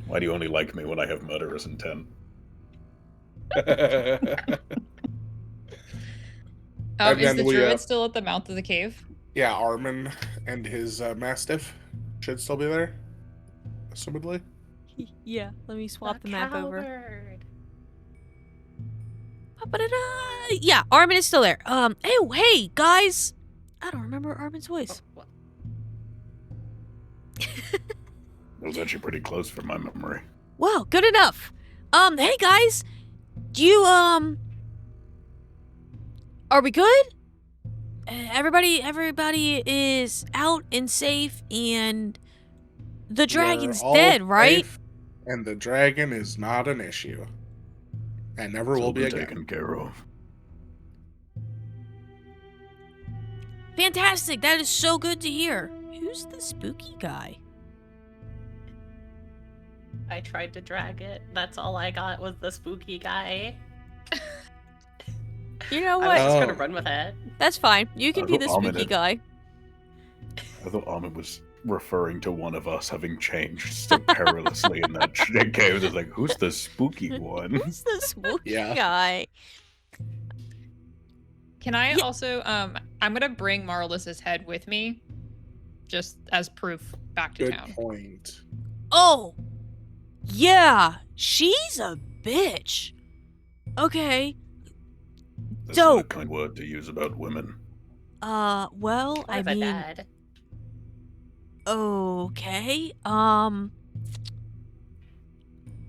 Why do you only like me when I have murderous intent? And Is then the we, druid still at the mouth of the cave? Yeah, Armin and his mastiff should still be there, assumedly. Yeah, let me swap the map over. Coward. Yeah, Armin is still there. Hey, guys! I don't remember Armin's voice. Oh, what? It was actually pretty close from my memory. Wow, good enough. Hey, guys! Do you, are we good? Everybody is out and safe, and the dragon's We're all dead, right? safe, and the dragon is not an issue. And never It's will all be been again. taken care of. Fantastic, that is so good to hear. Who's the spooky guy? I tried to drag it. That's all I got was the spooky guy. You know I was what? just gonna Oh. run with it. That's fine. You can I be the thought Armin spooky had- guy. I thought Armin was referring to one of us having changed so perilously in that cave. It's like, who's the spooky one? Who's the spooky Yeah. guy? Can I Yeah. also I'm gonna bring Marlis's head with me, just as proof back to Good town. point. Oh, yeah, she's a bitch. Okay, That's not a dope. kind word to use about women. Well, Or I the mean, dad. okay,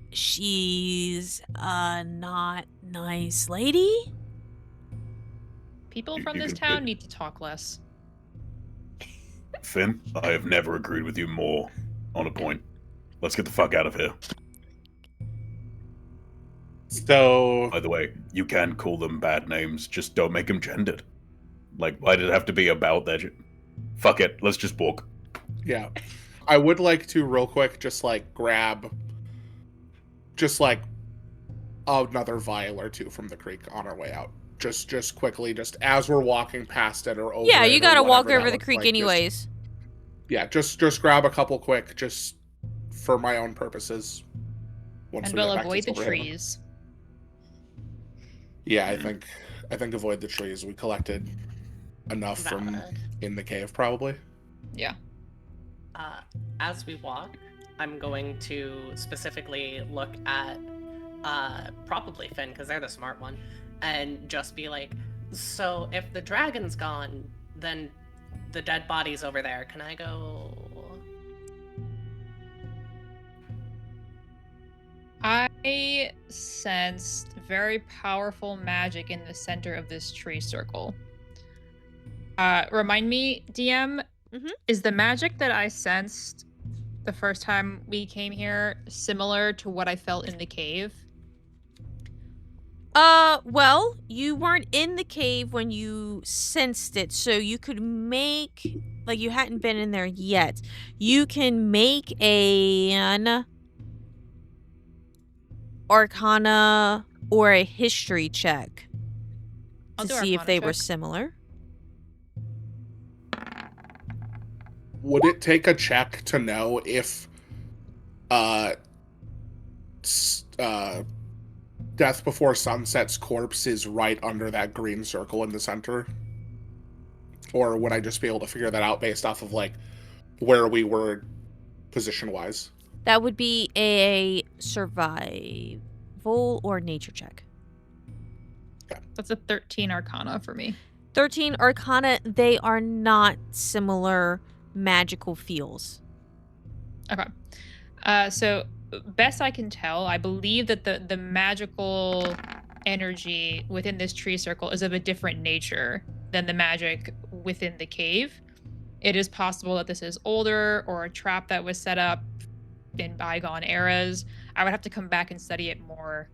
she's a not nice lady. People You- from you this can town pick- need to talk less. Finn, I have never agreed with you more on a point. Let's get the fuck out of here. So, By the way, you can call them bad names, just don't make them gendered. Like, why did it have to be about their Fuck it, let's just walk. yeah. I would like to, real quick, just, like, grab, just, like, another vial or two from the creek on our way out. Just quickly, just as we're walking past it or over Yeah, it you or gotta walk whatever over that the looks creek like, anyways. just grab a couple quick, just for my own purposes. Once And we get we'll back to avoid the Silverhaven. trees. Yeah, I think avoid the trees. We collected enough from Valid. in the cave, probably. Yeah. As we walk, I'm going to specifically look at probably Finn, because they're the smart one, and just be like, so if the dragon's gone, then the dead body's over there. Can I go? I sensed very powerful magic in the center of this tree circle. Remind me, DM, is the magic that I sensed the first time we came here similar to what I felt in the cave? Well, you weren't in the cave when you sensed it, so you could make, like, you hadn't been in there yet. You can make an Arcana or a history check I'll to do see if Arcana they were check. similar. Would it take a check to know if Death Before Sunset's corpse is right under that green circle in the center? Or would I just be able to figure that out based off of, like, where we were position-wise? That would be a survival or nature check. That's a 13 Arcana for me. 13 Arcana, they are not similar magical feels. Okay. So best I can tell, I believe that the magical energy within this tree circle is of a different nature than the magic within the cave. It is possible that this is older or a trap that was set up in bygone eras. I would have to come back and study it more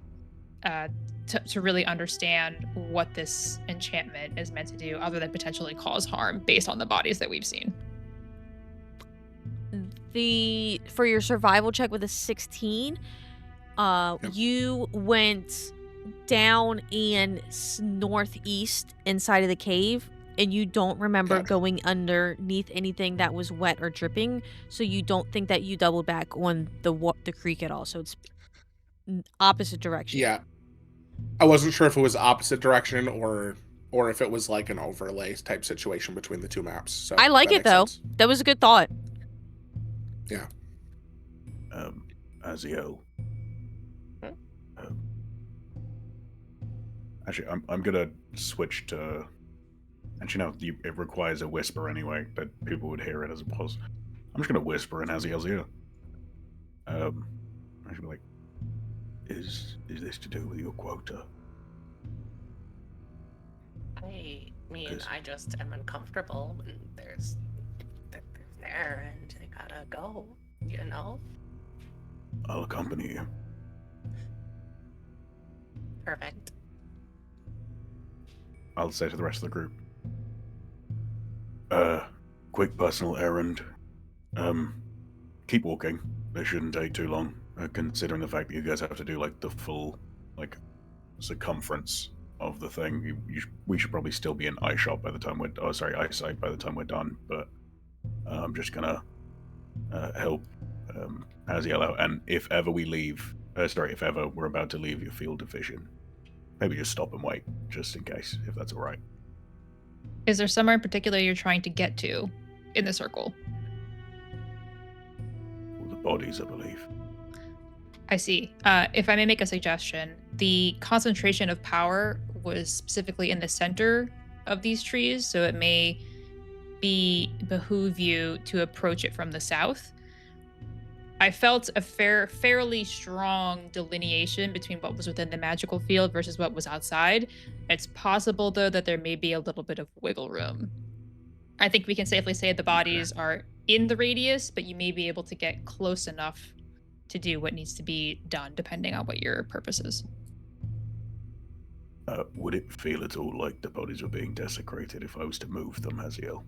to really understand what this enchantment is meant to do, other than potentially cause harm based on the bodies that we've seen. For your survival check with a 16, you went down and northeast inside of the cave, and you don't remember going underneath anything that was wet or dripping, so you don't think that you doubled back on the creek at all. So it's opposite direction. Yeah. I wasn't sure if it was opposite direction or if it was like an overlay type situation between the two maps. So I like that it makes though. sense. That was a good thought. Yeah. Aziel. Actually, I'm gonna switch to. Actually, no, it requires a whisper anyway, but people would hear it as it was. I'm just gonna whisper in Aziel's ear. I should be like, is this to do with your quota? I mean, Yes. I just am uncomfortable when they're there and they gotta go, you know? I'll accompany you. Perfect. I'll say to the rest of the group. Quick personal errand. Keep walking. It shouldn't take too long, considering the fact that you guys have to do, like, the full, like, circumference of the thing. We should probably still be in eyesight by the time we're done, but I'm just gonna help Aziel out, and if ever we're about to leave your field of vision, maybe just stop and wait, just in case, if that's alright. Is there somewhere in particular you're trying to get to in the circle? The bodies, I believe. I see. If I may make a suggestion, the concentration of power was specifically in the center of these trees, so it may behoove you to approach it from the south. I felt a fairly strong delineation between what was within the magical field versus what was outside. It's possible, though, that there may be a little bit of wiggle room. I think we can safely say the bodies are in the radius, but you may be able to get close enough to do what needs to be done, depending on what your purpose is. Would it feel at all like the bodies were being desecrated if I was to move them, Haziel?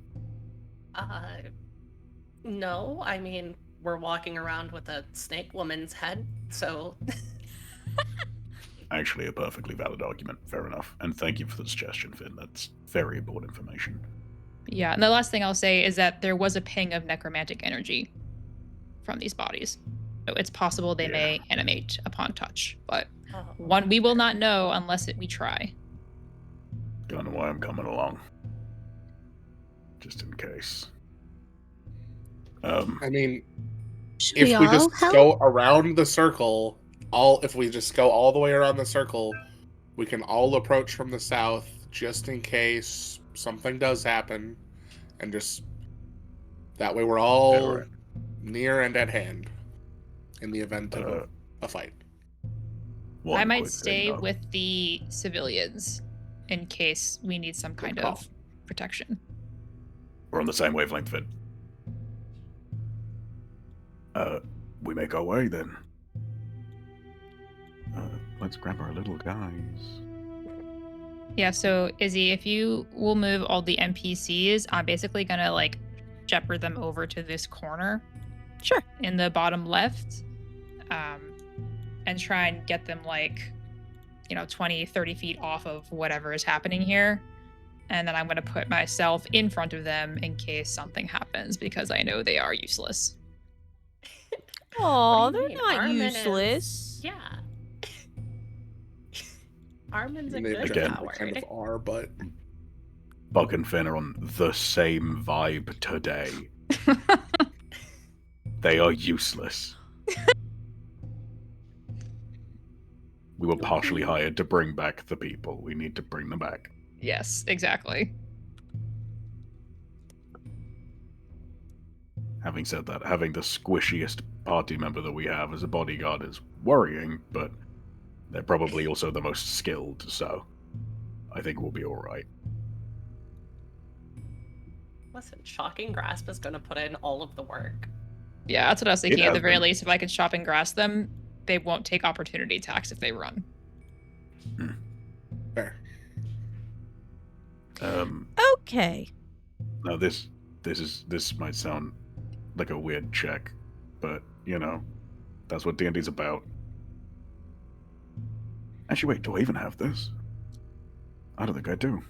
No, I mean, we're walking around with a snake woman's head, so... Actually, a perfectly valid argument. Fair enough. And thank you for the suggestion, Finn. That's very important information. Yeah, and the last thing I'll say is that there was a ping of necromantic energy from these bodies. So it's possible they may animate upon touch, but one we will not know unless we try. Don't know why I'm coming along. Just in case. I mean, Should if we all just help? go around the circle, if we just go all the way around the circle, we can all approach from the south just in case something does happen, and just that way we're all right. near and at hand in the event of a fight. One I might quick thing, stay though. with the civilians in case we need some kind call. of protection. We're on the same wavelength, Finn. We make our way then. Let's grab our little guys. Yeah, so Izzy, if you will move all the NPCs, I'm basically gonna like shepherd them over to this corner. Sure. In the bottom left. And try and get them like, 20, 30 feet off of whatever is happening here. And then I'm gonna put myself in front of them in case something happens because I know they are useless. Oh, What do you they're mean? not Armin useless. Yeah. Armin's a They good Again. coward. kind of are, but Buck and Finn are on the same vibe today. They are useless. We were partially hired to bring back the people. We need to bring them back. Yes, exactly. Having said that, having the squishiest party member that we have as a bodyguard is worrying, but they're probably also the most skilled, so I think we'll be alright. Listen, Shocking Grasp is going to put in all of the work. Yeah, that's what I was thinking. At has the very been. least, if I could shop and grass them, they won't take opportunity attacks if they run. fair. Okay. Now this might sound like a weird check, but that's what D&D's about. Actually, wait, do I even have this? I don't think I do.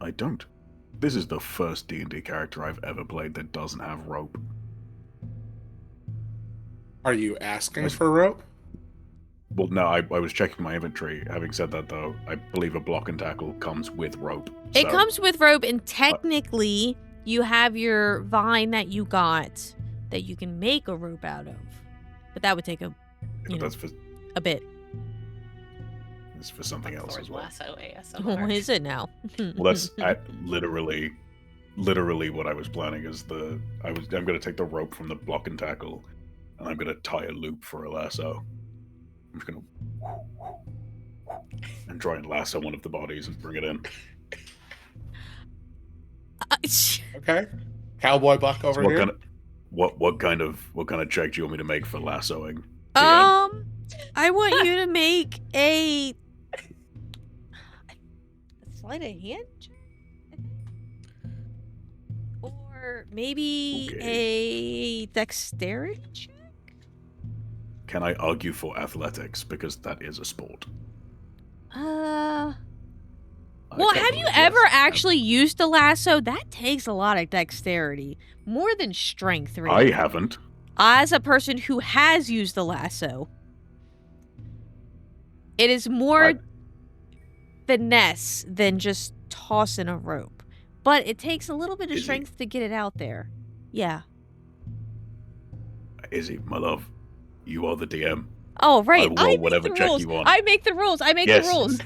I don't. This is the first D&D character I've ever played that doesn't have rope. Are you asking for rope? Well, no, I was checking my inventory. Having said that, though, I believe a block and tackle comes with rope. It so- comes with rope, and technically, you have your vine that you got that you can make a rope out of. But that would take a That's for bit. It's for something else Lord as well. Lasso What ASMR. is it now? Well, that's literally what I was planning. I'm going to take the rope from the block and tackle, and I'm going to tie a loop for a lasso. I'm just going to and try and lasso one of the bodies and bring it in. Okay. Cowboy Buck over So here. what kind of check do you want me to make for lassoing? I want you to make a sleight of hand check, I think. Or maybe a dexterity check. Can I argue for athletics because that is a sport? Well, I have you yes, ever I am. actually used a lasso? That takes a lot of dexterity, more than strength, I really. haven't. As a person who has used the lasso, It is more I- finesse than just tossing a rope. But it takes a little bit of Izzy. strength to get it out there. Yeah. Izzy, my love, you are the DM. Oh, right. I will I roll make whatever the check rules. you want. I make the rules. I make Yes. the rules.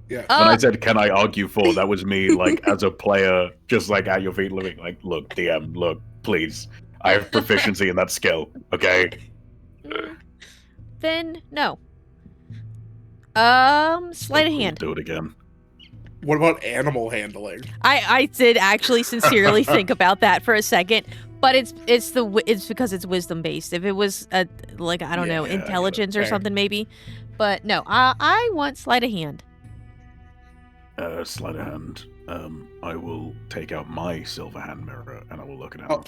Yeah. When I said, "Can I argue for?" That was me, like as a player, just like at your feet, living like, "Look, DM, look, please, I have proficiency in that skill." Okay. Then no. Sleight of Still cool, hand. Do it again. What about animal handling? I did actually sincerely think about that for a second, but it's because it's wisdom based. If it was like I don't know, Yeah, I get it. intelligence or Fair. something maybe, but no, I want sleight of hand. Sleight of hand. I will take out my silver hand mirror and I will look at him. Oh.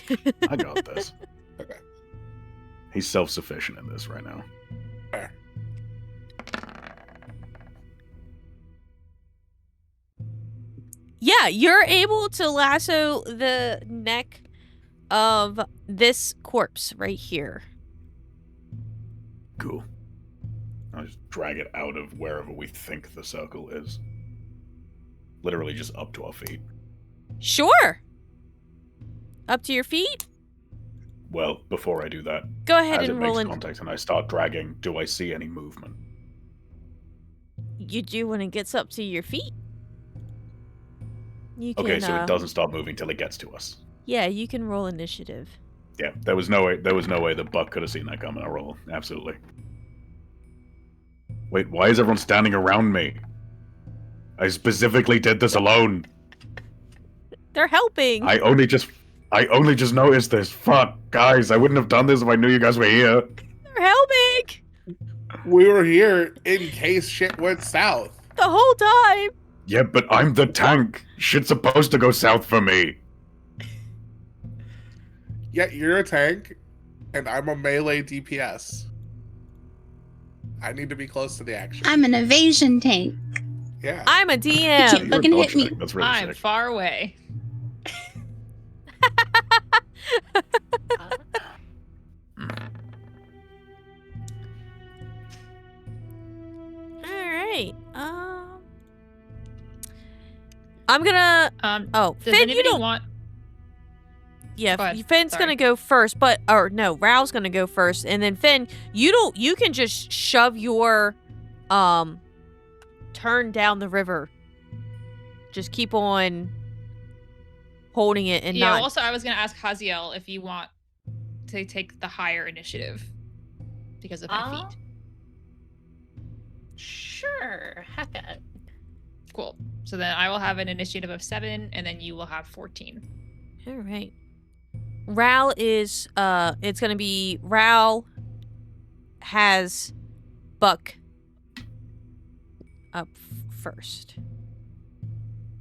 I got this. Okay. He's self-sufficient in this right now. Fair. Yeah, you're able to lasso the neck of this corpse right here. Cool. I'll just drag it out of wherever we think the circle is. Literally just up to our feet. Sure. Up to your feet. Well, before I do that, Go ahead as it and roll makes in. contact and I start dragging, do I see any movement? You do when it gets up to your feet. You can. Okay, so it doesn't start moving till it gets to us. Yeah, you can roll initiative. Yeah, there was no way the Buck could have seen that coming. I roll. Absolutely. Wait, why is everyone standing around me? I specifically did this alone. They're helping. I only just noticed this. Fuck, guys, I wouldn't have done this if I knew you guys were here. They're helping We were here in case shit went south. the whole time. Yeah, but I'm the tank. Shit's supposed to go south for me. Yeah, you're a tank, and I'm a melee DPS. I need to be close to the action. I'm an evasion tank. Yeah. I'm a You DM. can't You're a fucking hit dodge me. tank. That's really I'm sick. far away. All right. I'm gonna. Oh, Does Finn, you anybody don't. want? Yeah, Go ahead. Finn's Sorry. gonna go first, but no, Raoul's gonna go first, and then Finn, you don't. You can just shove your, turn down the river. Just keep on holding it and Yeah. not. Also, I was gonna ask Haziel if you want to take the higher initiative because of my feet. Sure. Heck it. Cool. So then I will have an initiative of 7, and then you will have 14. All right. Raoul is it's gonna be Raoul has Buck up first.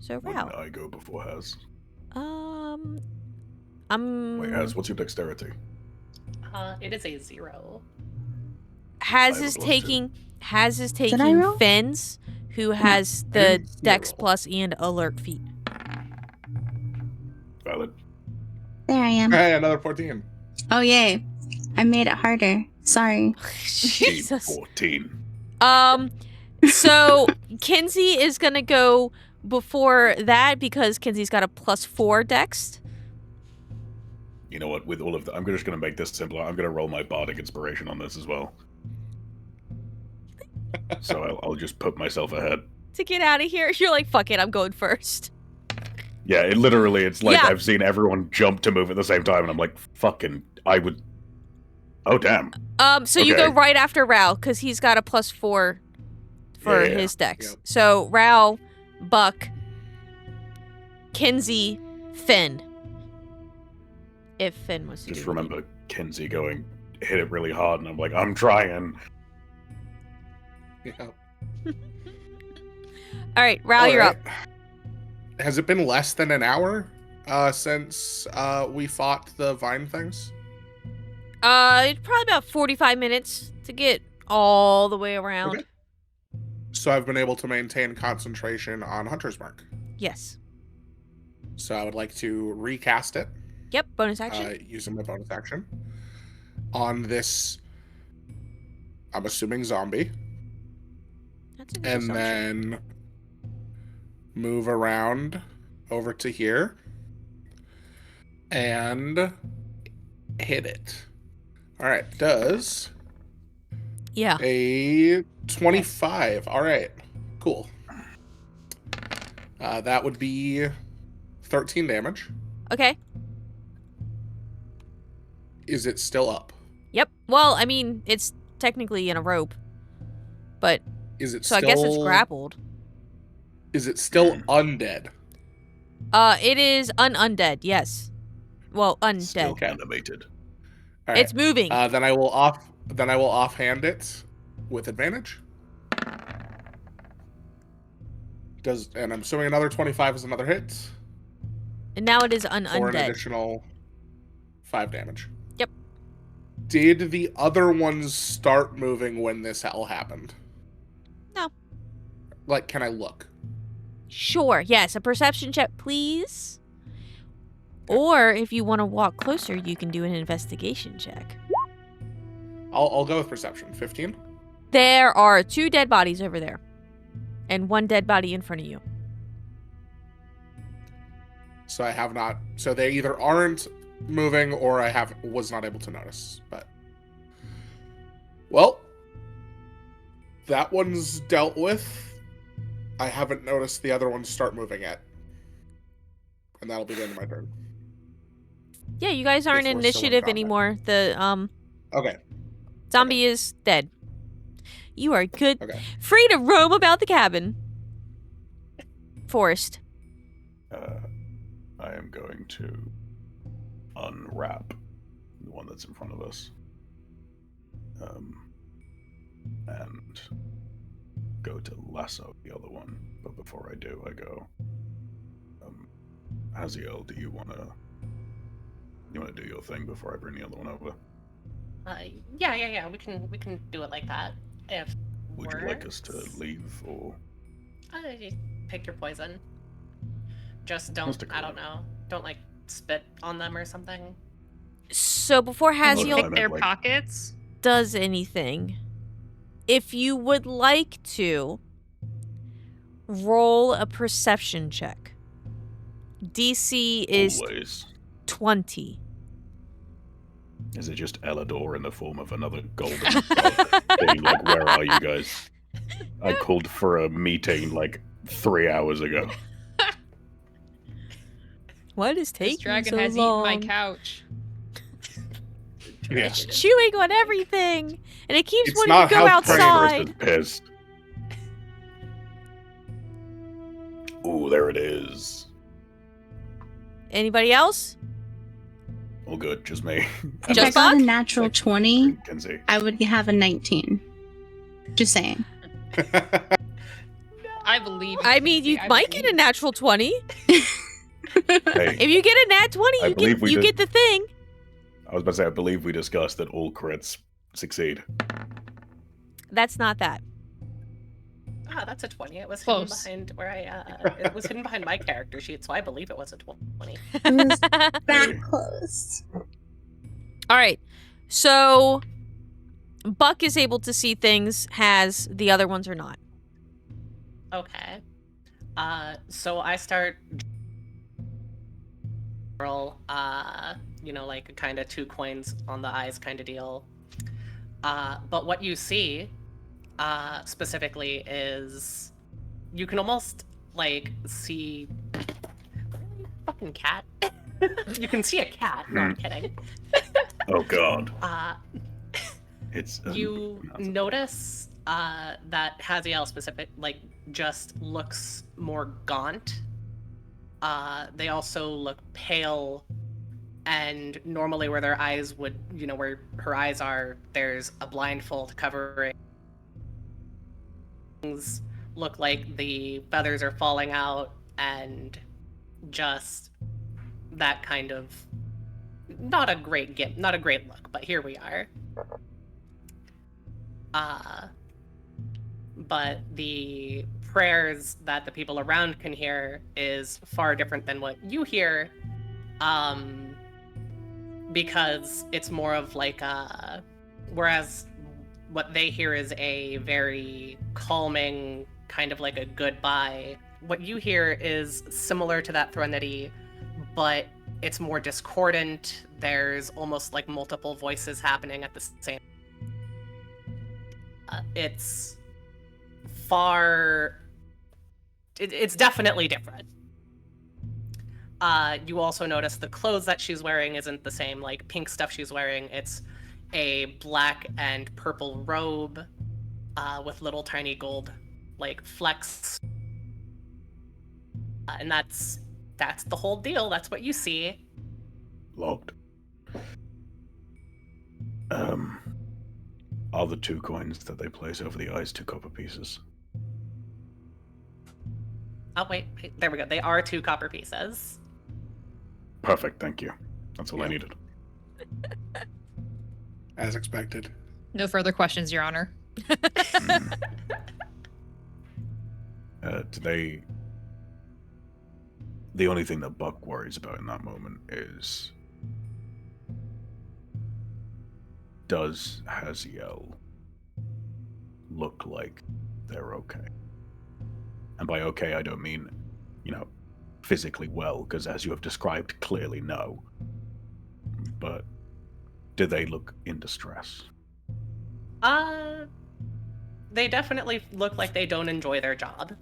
So Wouldn't Raoul. I go before Haz? I'm Wait, Haz, what's your dexterity? It is a 0. Haz I is would love to. taking Haz is I taking roll? Finn's, who has the didn't see Dex roll. plus and alert feat. Valid. There I am. Hey, another 14. Oh, yay. I made it harder. Sorry. Jesus. 14. So Kinsey is gonna go before that because Kinsey's got a +4 Dex. You know what? With all of that, I'm just going to make this simpler. I'm going to roll my bardic inspiration on this as well. So I'll just put myself ahead. To get out of here, you're like, fuck it, I'm going first. Yeah, it's like Yeah. I've seen everyone jump to move at the same time, and I'm like, fucking, I would. Oh, damn. So you go Okay. right after Raoul because he's got a +4 for Yeah. his Dex. Yep. So Raoul, Buck, Kinsey, Finn. If Finn wants to Just do it. remember Kinsey going, hit it really hard, and I'm like, I'm trying. Yeah. All right, Raoul, you're up. Alright. Has it been less than an hour since we fought the vine things? It's probably about 45 minutes to get all the way around. Okay. So I've been able to maintain concentration on Hunter's Mark. Yes. So I would like to recast it Yep, bonus action. using my bonus action on this, I'm assuming zombie. That's a good and assumption. then move around over to here and hit it. All right, does Yeah. a 25. All right, cool. That would be 13 damage. Okay. Is it still up? Yep. Well, I mean, it's technically in a rope, but Is it so still? I guess it's grappled. Is it still undead? It is undead. Yes. Well, Still undead. animated. All right. It's moving. Then I will offhand it with advantage. And I'm assuming another 25 is another hit And now it is for an undead. additional 5 damage. Yep. Did the other ones start moving when this all happened? No. Like, can I look? Sure. Yes. A perception check, please. Or if you want to walk closer, you can do an investigation check. I'll go with perception. 15. There are 2 dead bodies over there, and 1 dead body in front of you. So I have not. So they either aren't moving or I was not able to notice. But well, that one's dealt with. I haven't noticed the other ones start moving yet, and that'll be the end of my turn. Yeah, you guys aren't If in we're still in initiative combat. anymore. The Okay. zombie is dead. You are good. Okay. Free to roam about the cabin. Forest. I am going to unwrap the one that's in front of us. And go to lasso the other one. But before I do, I go, Haziel, do you wanna do your thing before I bring the other one over? Yeah. We can do it like that. If Would you like us to works. leave or Pick your poison. Just don't. Must have I don't know. Don't like spit on them or something. So before Can you no, I Haziel pick meant, their like- pockets? does anything, if you would like to, roll a perception check. DC is always? 20. Is it just Elador in the form of another golden star being like, where are you guys? I called for a meeting like 3 hours ago. What is This taking dragon so has long? eaten my couch. Yeah. It's chewing on everything, and it keeps It's wanting not to go how outside. Is pissed. Ooh, there it is. Anybody else? All good, just me. If Just I got a Buck? natural 20, Kenzie. I would have a 19. Just saying. I believe. I mean, you might get a natural 20. Hey, If you get a nat 20, I you believe get we you did- get the thing. I was about to say, I believe we discussed that all crits succeed. That's not that. Ah, that's a 20. It was Close. hidden behind where it was hidden behind my character sheet, so I believe it was a 20. It was Hey. that close. All right. So Buck is able to see things, has the other ones are not. Okay. So I start roll, like kind of 2 coins on the eyes kind of deal. But what you see, specifically is you can almost like see fucking cat. You can see a cat. No, I'm kidding. Oh god. It's You pronounce it. notice that Haziel just looks more gaunt. They also look pale, and normally where their eyes would, where her eyes are, there's a blindfold covering. Things look like the feathers are falling out, and just that kind of not a great look, but here we are. But the prayers that the people around can hear is far different than what you hear, because it's more of like whereas what they hear is a very calming, kind of like a goodbye. What you hear is similar to that threnody, but it's more discordant. There's almost like multiple voices happening at the same. It's far. It's definitely different. You also notice the clothes that she's wearing isn't the same, like pink stuff she's wearing. It's a black and purple robe with little tiny gold like flecks. And that's the whole deal. That's what you see. Locked. Are the 2 coins that they place over the eyes 2 copper pieces? Oh, wait. There we go. They are 2 copper pieces. Perfect, thank you. That's all I needed. As expected. No further questions, Your Honor. Do they... The only thing that Buck worries about in that moment is... Does Haziel look like they're okay? And by okay, I don't mean, physically well, because as you have described, clearly no. But do they look in distress? They definitely look like they don't enjoy their job.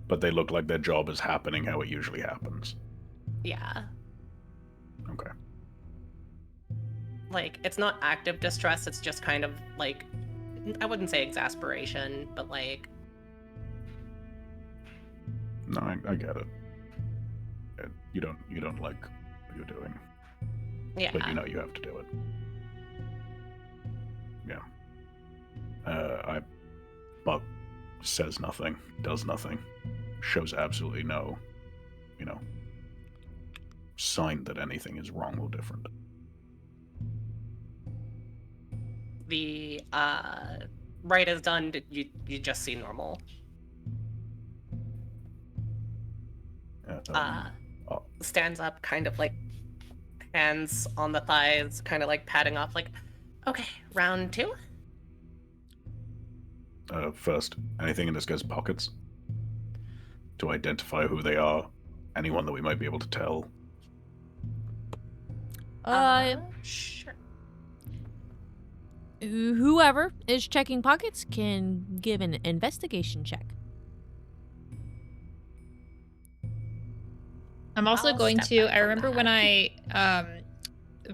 But they look like their job is happening how it usually happens. Yeah. Okay. Like, it's not active distress, it's just kind of like, I wouldn't say exasperation, but like... No, I get it. You don't like what you're doing. Yeah. But you know you have to do it. Yeah. Buck says nothing, does nothing, shows absolutely no, sign that anything is wrong or different. The rite is done. You just see normal. Stands up, kind of like hands on the thighs, kind of like patting off, like, okay, round 2. First, anything in this guy's pockets to identify who they are? Anyone that we might be able to tell? Sure. Whoever is checking pockets can give an investigation check. I'm also I'll going step to. back I from remember that. when I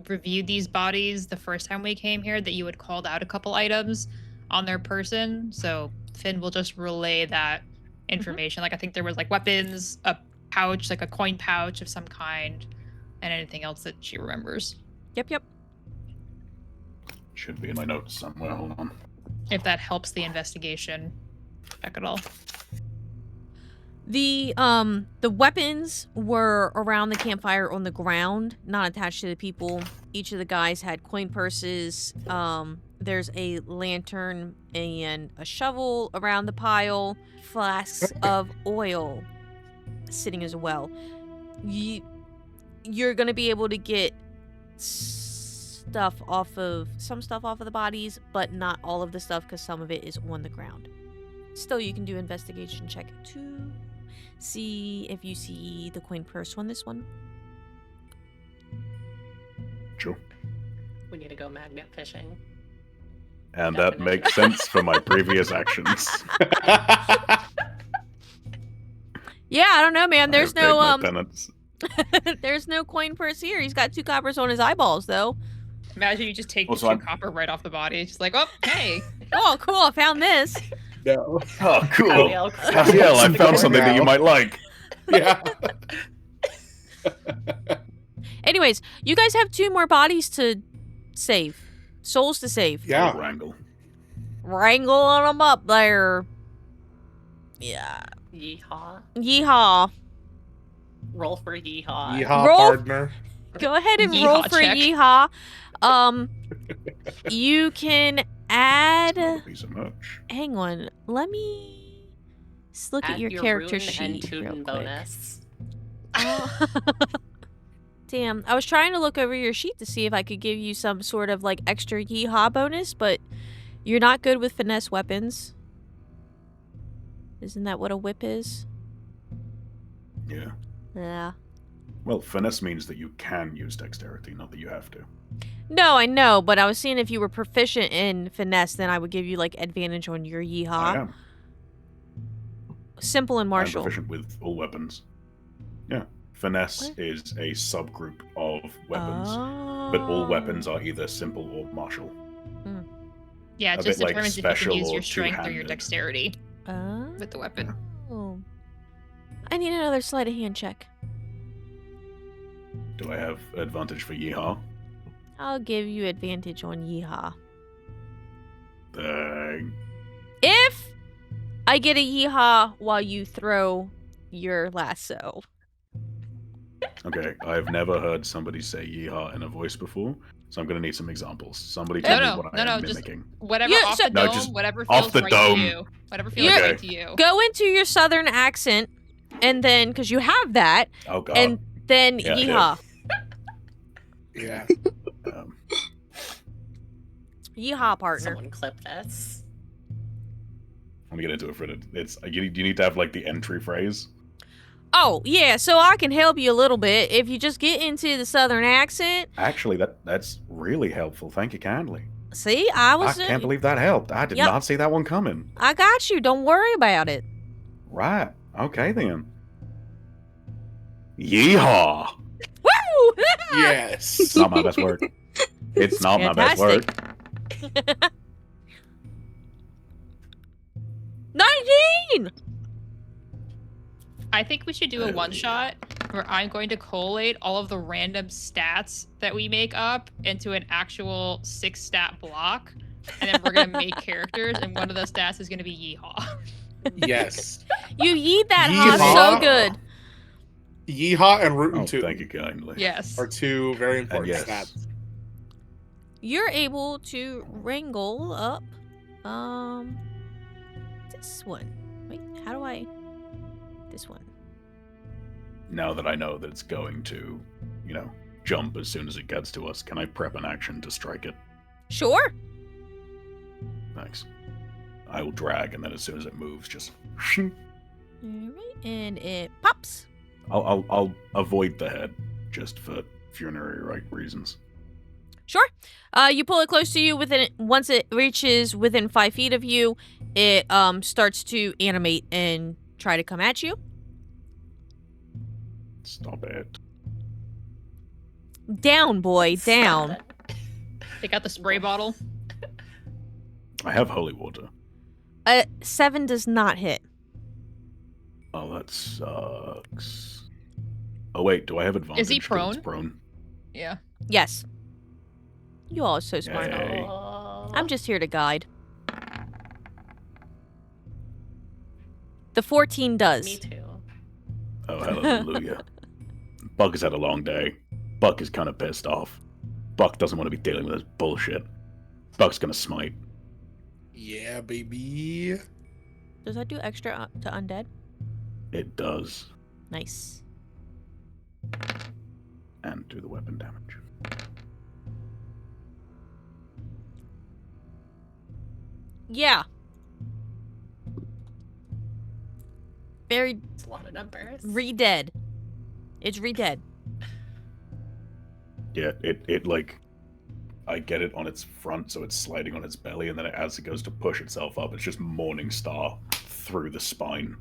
reviewed these bodies the first time we came here that you had called out a couple items on their person. So Finn will just relay that information. Like I think there was like weapons, a pouch, like a coin pouch of some kind, and anything else that she remembers. Yep. Should be in my notes somewhere. Hold on. If that helps the investigation check at all. The weapons were around the campfire on the ground, not attached to the people. Each of the guys had coin purses. There's a lantern and a shovel around the pile. Flasks of oil sitting as well. You're gonna be able to get some stuff off of the bodies, but not all of the stuff because some of it is on the ground. Still, you can do investigation check to see if you see the coin purse on this one. Sure. We need to go magnet fishing. And that makes sense for my previous actions. Yeah, I don't know, man. There's no penance. there's no coin purse here. He's got 2 coppers on his eyeballs, though. Imagine you just take Also, the 2 copper right off the body. It's just like, oh, hey. Oh, cool! I found this. No. Oh, cool. Abiel, Haziel, I found something that you might like. Yeah. Anyways, you guys have 2 more bodies to save, souls to save. Yeah. Wrangle. Wrangling them up there. Yeah. Yeehaw. Yeehaw. Roll for yeehaw. Yeehaw, Roll- partner. Go ahead and Yeehaw roll for check. yeehaw. You can add. Piece of merch. Hang on. Let me look at Add your your character rune and sheet real Tootin quick. bonus. Damn, I was trying to look over your sheet to see if I could give you some sort of like extra yeehaw bonus, but you're not good with finesse weapons. Isn't that what a whip is? Yeah. Yeah. Well, finesse means that you can use dexterity, not that you have to. No, I know, but I was seeing if you were proficient in finesse, then I would give you like advantage on your yeehaw. I am. Simple and I'm martial. proficient with all weapons. Yeah. Finesse What? is a subgroup of weapons, but all weapons are either simple or martial. Yeah, A it just bit like determines if you can special use or your strength or your two-handed. dexterity Oh. with the weapon. I need another sleight of hand check. Do I have advantage for yeehaw? I'll give you advantage on yeehaw. Dang. If I get a yeehaw while you throw your lasso. Okay, I've never heard somebody say yeehaw in a voice before, so I'm gonna need some examples. Somebody No, tell me no, what no, I no, am just- mimicking. Whatever Yeah, off so- the No, dome, just whatever off feels the right dome. to you. Whatever feels Yeah. right to you. Go into your southern accent, and then, because you have that, Oh god. and then Yeah, yeehaw. Yeah. Um, Yeehaw, partner. Someone clip this. let me get into it for it. It's you need to have like the entry phrase. Oh, yeah, so I can help you a little bit. If you just get into the southern accent, Actually, that's really helpful. Thank you kindly. see, I I was... can't believe that helped. I did Yep. not see that one coming. I got you. Don't worry about it. Right. Okay then. Yeehaw. Woo! Yes. It's not my best work. It's not my best work. Fantastic. 19! I think we should do a Hell one yeah. shot where I'm going to collate all of the random stats that we make up into an actual 6-stat block, and then we're gonna make characters, and one of those stats is gonna be yeehaw. Yes. You yeet that haw Yeehaw. so good. Yeehaw and Rootin' Oh, Tootin' thank you kindly. Yes. are two very important yes. stats. You're able to wrangle up, this one. Wait, how do I... This one. Now that I know that it's going to, jump as soon as it gets to us, can I prep an action to strike it? Sure. Thanks. I will drag, and then as soon as it moves, just. Alright, and it pops. I'll avoid the head, just for funerary reasons. Sure. You pull it close to you. Once it reaches within 5 feet of you, it starts to animate and try to come at you. Stop it. Down, boy, down. Take out the spray bottle. I have holy water. 7 does not hit. Oh, that sucks. Oh wait, do I have advantage? Is he 'cause it's prone? prone. Yeah. Yes. You all are so smart. Yay. I'm just here to guide. The 14 does. Me too. Oh, hallelujah. Buck has had a long day. Buck is kind of pissed off. Buck doesn't want to be dealing with this bullshit. Buck's gonna smite. Yeah, baby. Does that do extra to undead? It does. Nice. And do the weapon damage. Yeah. Very It's a lot of numbers. re-dead. It's re-dead. Yeah, it like, I get it on its front, so it's sliding on its belly, and then as it goes to push itself up, it's just Morning Star through the spine.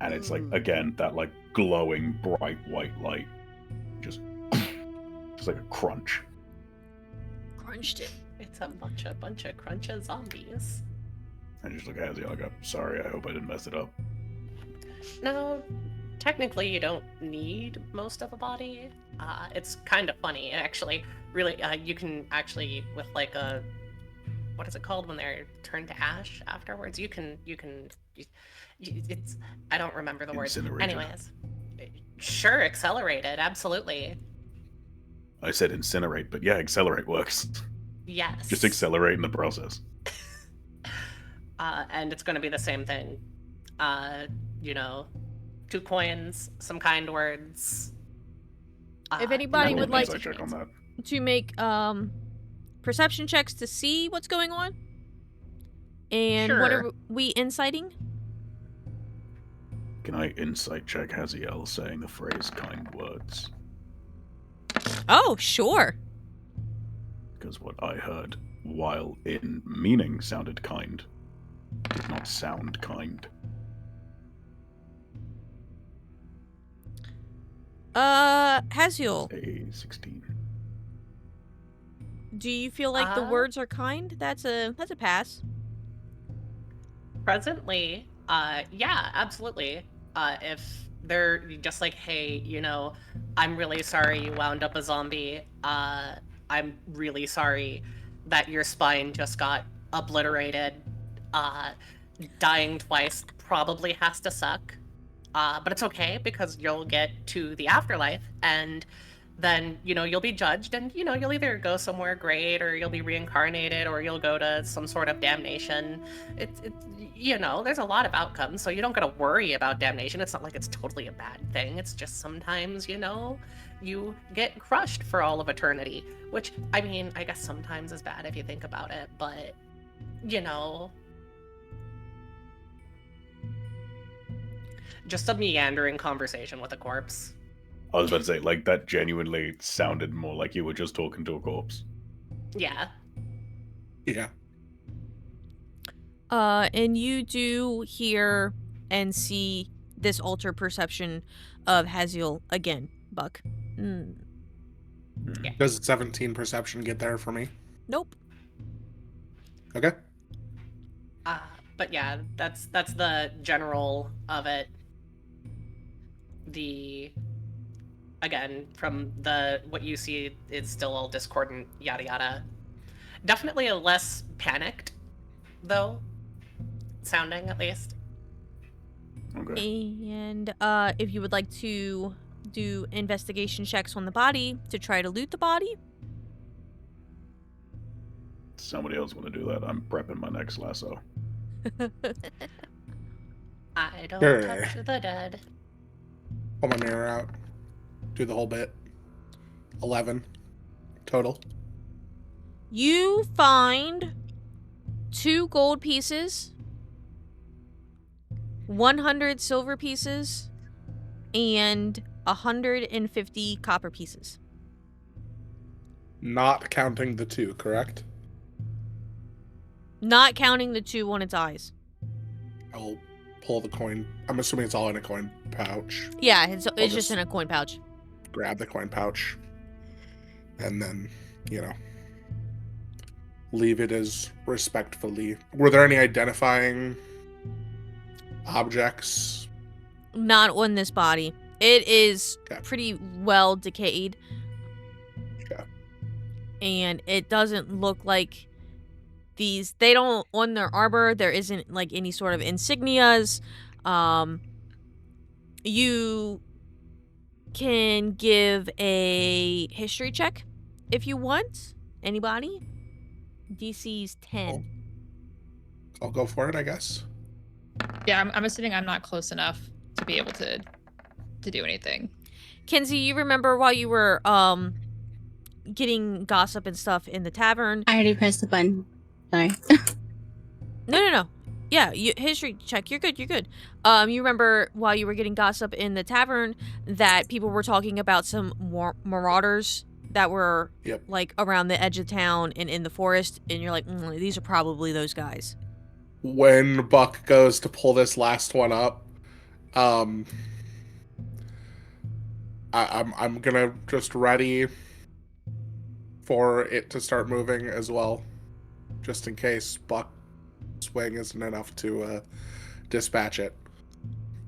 And it's like, again, that like glowing bright white light. Just like a crunch. Crunched it. It's a bunch of crunch zombies. I just look at it, I go, sorry, I hope I didn't mess it up. No, technically you don't need most of a body. It's kind of funny, actually. Really, you can actually, with like a, what is it called when they're turned to ash afterwards? It's, I don't remember the word. Incinerator. Anyways, sure, accelerated, absolutely. I said incinerate, but yeah, accelerate works. Yes. Just accelerate in the process. And it's going to be the same thing. 2 coins, some kind words. If you anybody know, would Roll an like insight check on that. to make perception checks to see what's going on. And what Sure. are we inciting? Can I insight check Haziel saying the phrase kind words? Oh, sure. Because what I heard, while in meaning sounded kind, did not sound kind. Haziel, A 16. do you feel like the Uh, words are kind? That's a pass. Presently, yeah, absolutely. If they're just like, hey, you know, I'm really sorry you wound up a zombie. I'm really sorry that your spine just got obliterated. Uh, Dying twice probably has to suck. But it's okay because you'll get to the afterlife and then, you know, you'll be judged and, you know, you'll either go somewhere great or you'll be reincarnated or you'll go to some sort of damnation. It's you know, there's a lot of outcomes, so you don't gotta worry about damnation. It's not like it's totally a bad thing. It's just sometimes, you know, you get crushed for all of eternity, which, I mean, I guess sometimes is bad if you think about it, but, you know, just a meandering conversation with a corpse. I was about to say, like, that genuinely sounded more like you were just talking to a corpse. Yeah. Yeah. And you do hear and see this altered perception of Haziel again, Buck. Does 17 perception get there for me? Nope. Okay. But yeah, that's the general of it. Again, from what you see, it's still all discordant, yada yada. Definitely a less panicked, though, sounding at least. Okay. And if you would like to do investigation checks on the body to try to loot the body. Somebody else want to do that? I'm prepping my next lasso. I don't Sure. touch the dead. Pull my mirror out. Do the whole bit. 11 total. You find 2 gold pieces, 100 silver pieces, and 150 copper pieces. Not counting the 2, correct? Not counting the 2 on its eyes. I'll pull the coin. I'm assuming it's all in a coin pouch. Yeah, it's just just- in a coin pouch. Grab the coin pouch. And then, you know, leave it as respectfully. Were there any identifying objects? Not on this body. It is Okay. pretty well decayed. Okay. And it doesn't look like they don't, on their armor, there isn't like any sort of insignias. You can give a history check if you want. Anybody? DC's 10. I'll go for it, I guess. Yeah, I'm assuming I'm not close enough to be able to do anything. Kenzie, you remember while you were getting gossip and stuff in the tavern? I already pressed the button. Sorry. No. Yeah, history check. You're good. You remember while you were getting gossip in the tavern that people were talking about some marauders that were Yep. like around the edge of town and in the forest, and you're like, these are probably those guys. When Buck goes to pull this last one up, I'm gonna just ready for it to start moving as well, just in case Buck's swing isn't enough to dispatch it.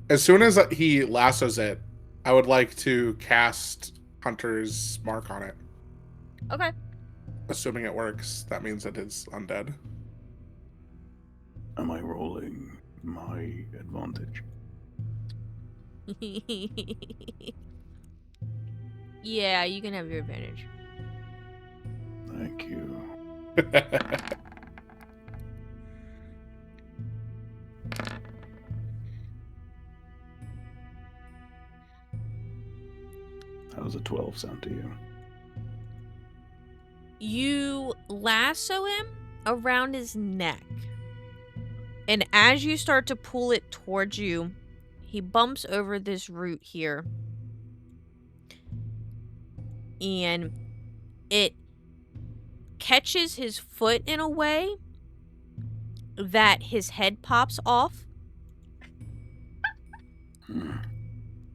As soon as he lassos it, I would like to cast Hunter's Mark on it. Okay. Assuming it works, that means it is undead. Am I rolling my advantage? Yeah, you can have your advantage. Thank you. That was a 12 sound to you? You lasso him around his neck. And as you start to pull it towards you, he bumps over this root here. And it catches his foot in a way that his head pops off.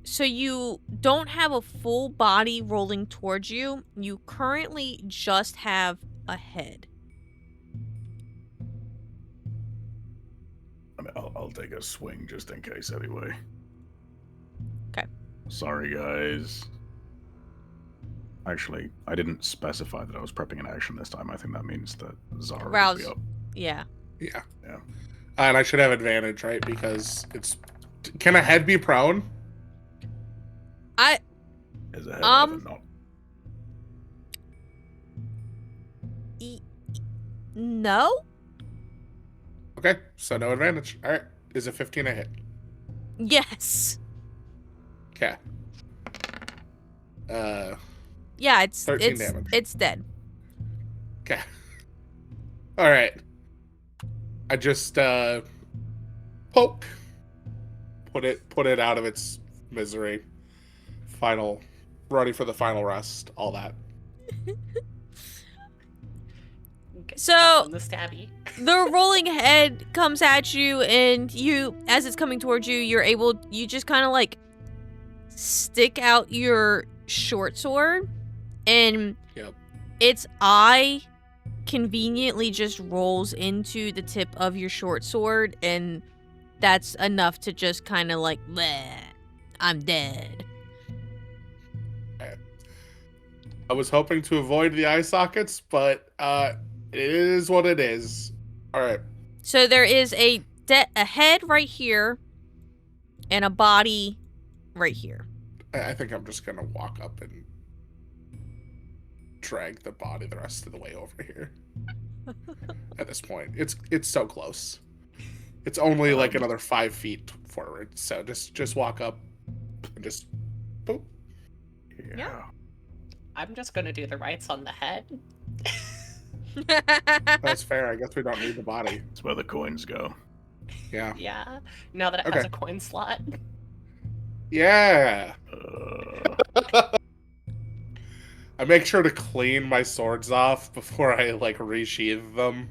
So you don't have a full body rolling towards you. You currently just have a head. I mean, I'll take a swing just in case anyway. Okay. Sorry, guys. Actually, I didn't specify that I was prepping an action this time. I think that means that Zara will Rouse. be up. Yeah. Yeah. Yeah. And I should have advantage, right? Because it's... Can a head be prone? Is a head ever not? No? Okay, so no advantage. All right. Is a 15 a hit? Yes. Okay. Yeah, it's 13 damage. It's dead. Okay. All right. I just poke. Put it out of its misery. Ready for the final rest. All that. So the stabby. the rolling head comes at you, and you, as it's coming towards you, you just kind of like stick out your short sword, and Yep. its eye conveniently just rolls into the tip of your short sword, and that's enough to just kind of like, bleh, I'm dead. I was hoping to avoid the eye sockets, but it is what it is. All right. So there is a head right here, and a body right here. I think I'm just gonna walk up and drag the body the rest of the way over here. At this point, it's so close. It's only like another 5 feet forward. So just walk up and just boop. Yeah. I'm just gonna do the rights on the head. That's fair. I guess we don't need the body. That's where the coins go. Yeah. Yeah. Now that it has a coin slot. Yeah. I make sure to clean my swords off before I like resheath them.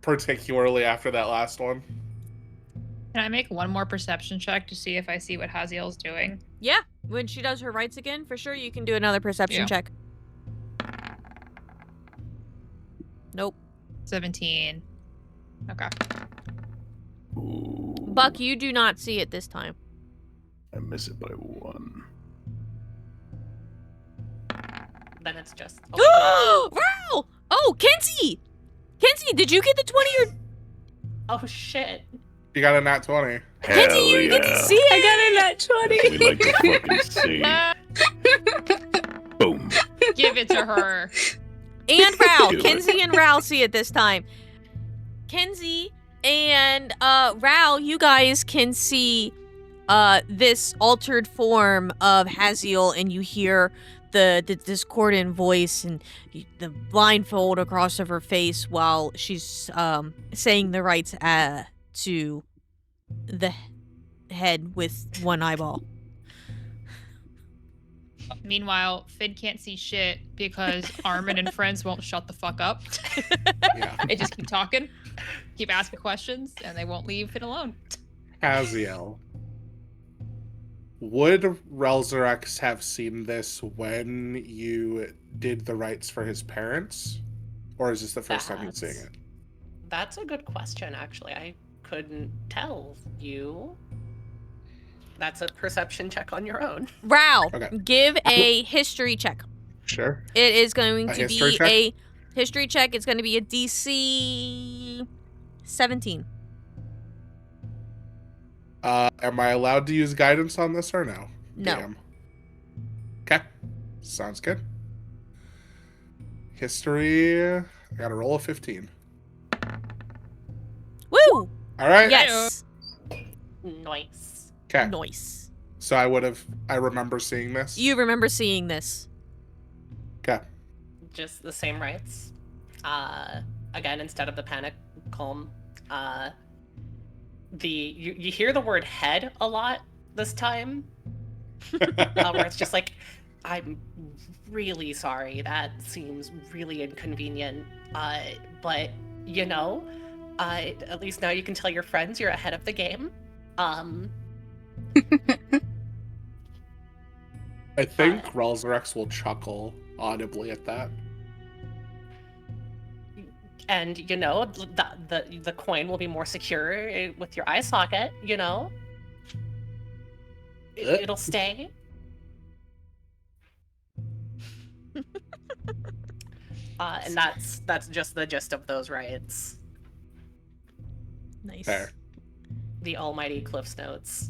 Particularly after that last one. Can I make one more perception check to see if I see what Haziel's doing? Yeah, when she does her rights again, for sure you can do another perception Yeah. check. Nope. 17. Okay. Ooh, Buck, you do not see it this time. I miss it by 1. Then it's just. Wow! Oh, Kenzie! Kenzie, did you get the 20 or... Oh shit. You got a nat 20. Kenzie, Hell you get to yeah. see it! I got a nat 20. We like to fucking see. Boom. Give it to her. And Ral. Do it. Kenzie and Ral see it this time. Kenzie and Ral, you guys can see this altered form of Haziel, and you hear the discordant voice and the blindfold across of her face while she's saying the rites to the head with one eyeball. Meanwhile, Finn can't see shit because Armin and friends won't shut the fuck up. Yeah. They just keep talking, keep asking questions, and they won't leave Finn alone. Haziel. Would Relzerex have seen this when you did the rites for his parents? Or is this the first time he's seeing it? That's a good question, actually. I couldn't tell you. That's a perception check on your own. Ral, Okay. give a history check. Sure. It is going A to history be check? a history check. It's going to be a DC 17. Am I allowed to use guidance on this or no? No. Damn. Okay. Sounds good. History. I got to roll a 15. Woo! All right. Yes. Nice. Okay. Nice. So I remember seeing this. You remember seeing this. Okay. Just the same rights. Again, instead of the panic calm, you hear the word head a lot this time, where it's just like, I'm really sorry. That seems really inconvenient. But you know, at least now you can tell your friends you're ahead of the game. I think Relzrex will chuckle audibly at that. And you know, the coin will be more secure with your eye socket. You know, it'll stay. And that's just the gist of those rights. Nice. Fair. The almighty Cliff's Notes.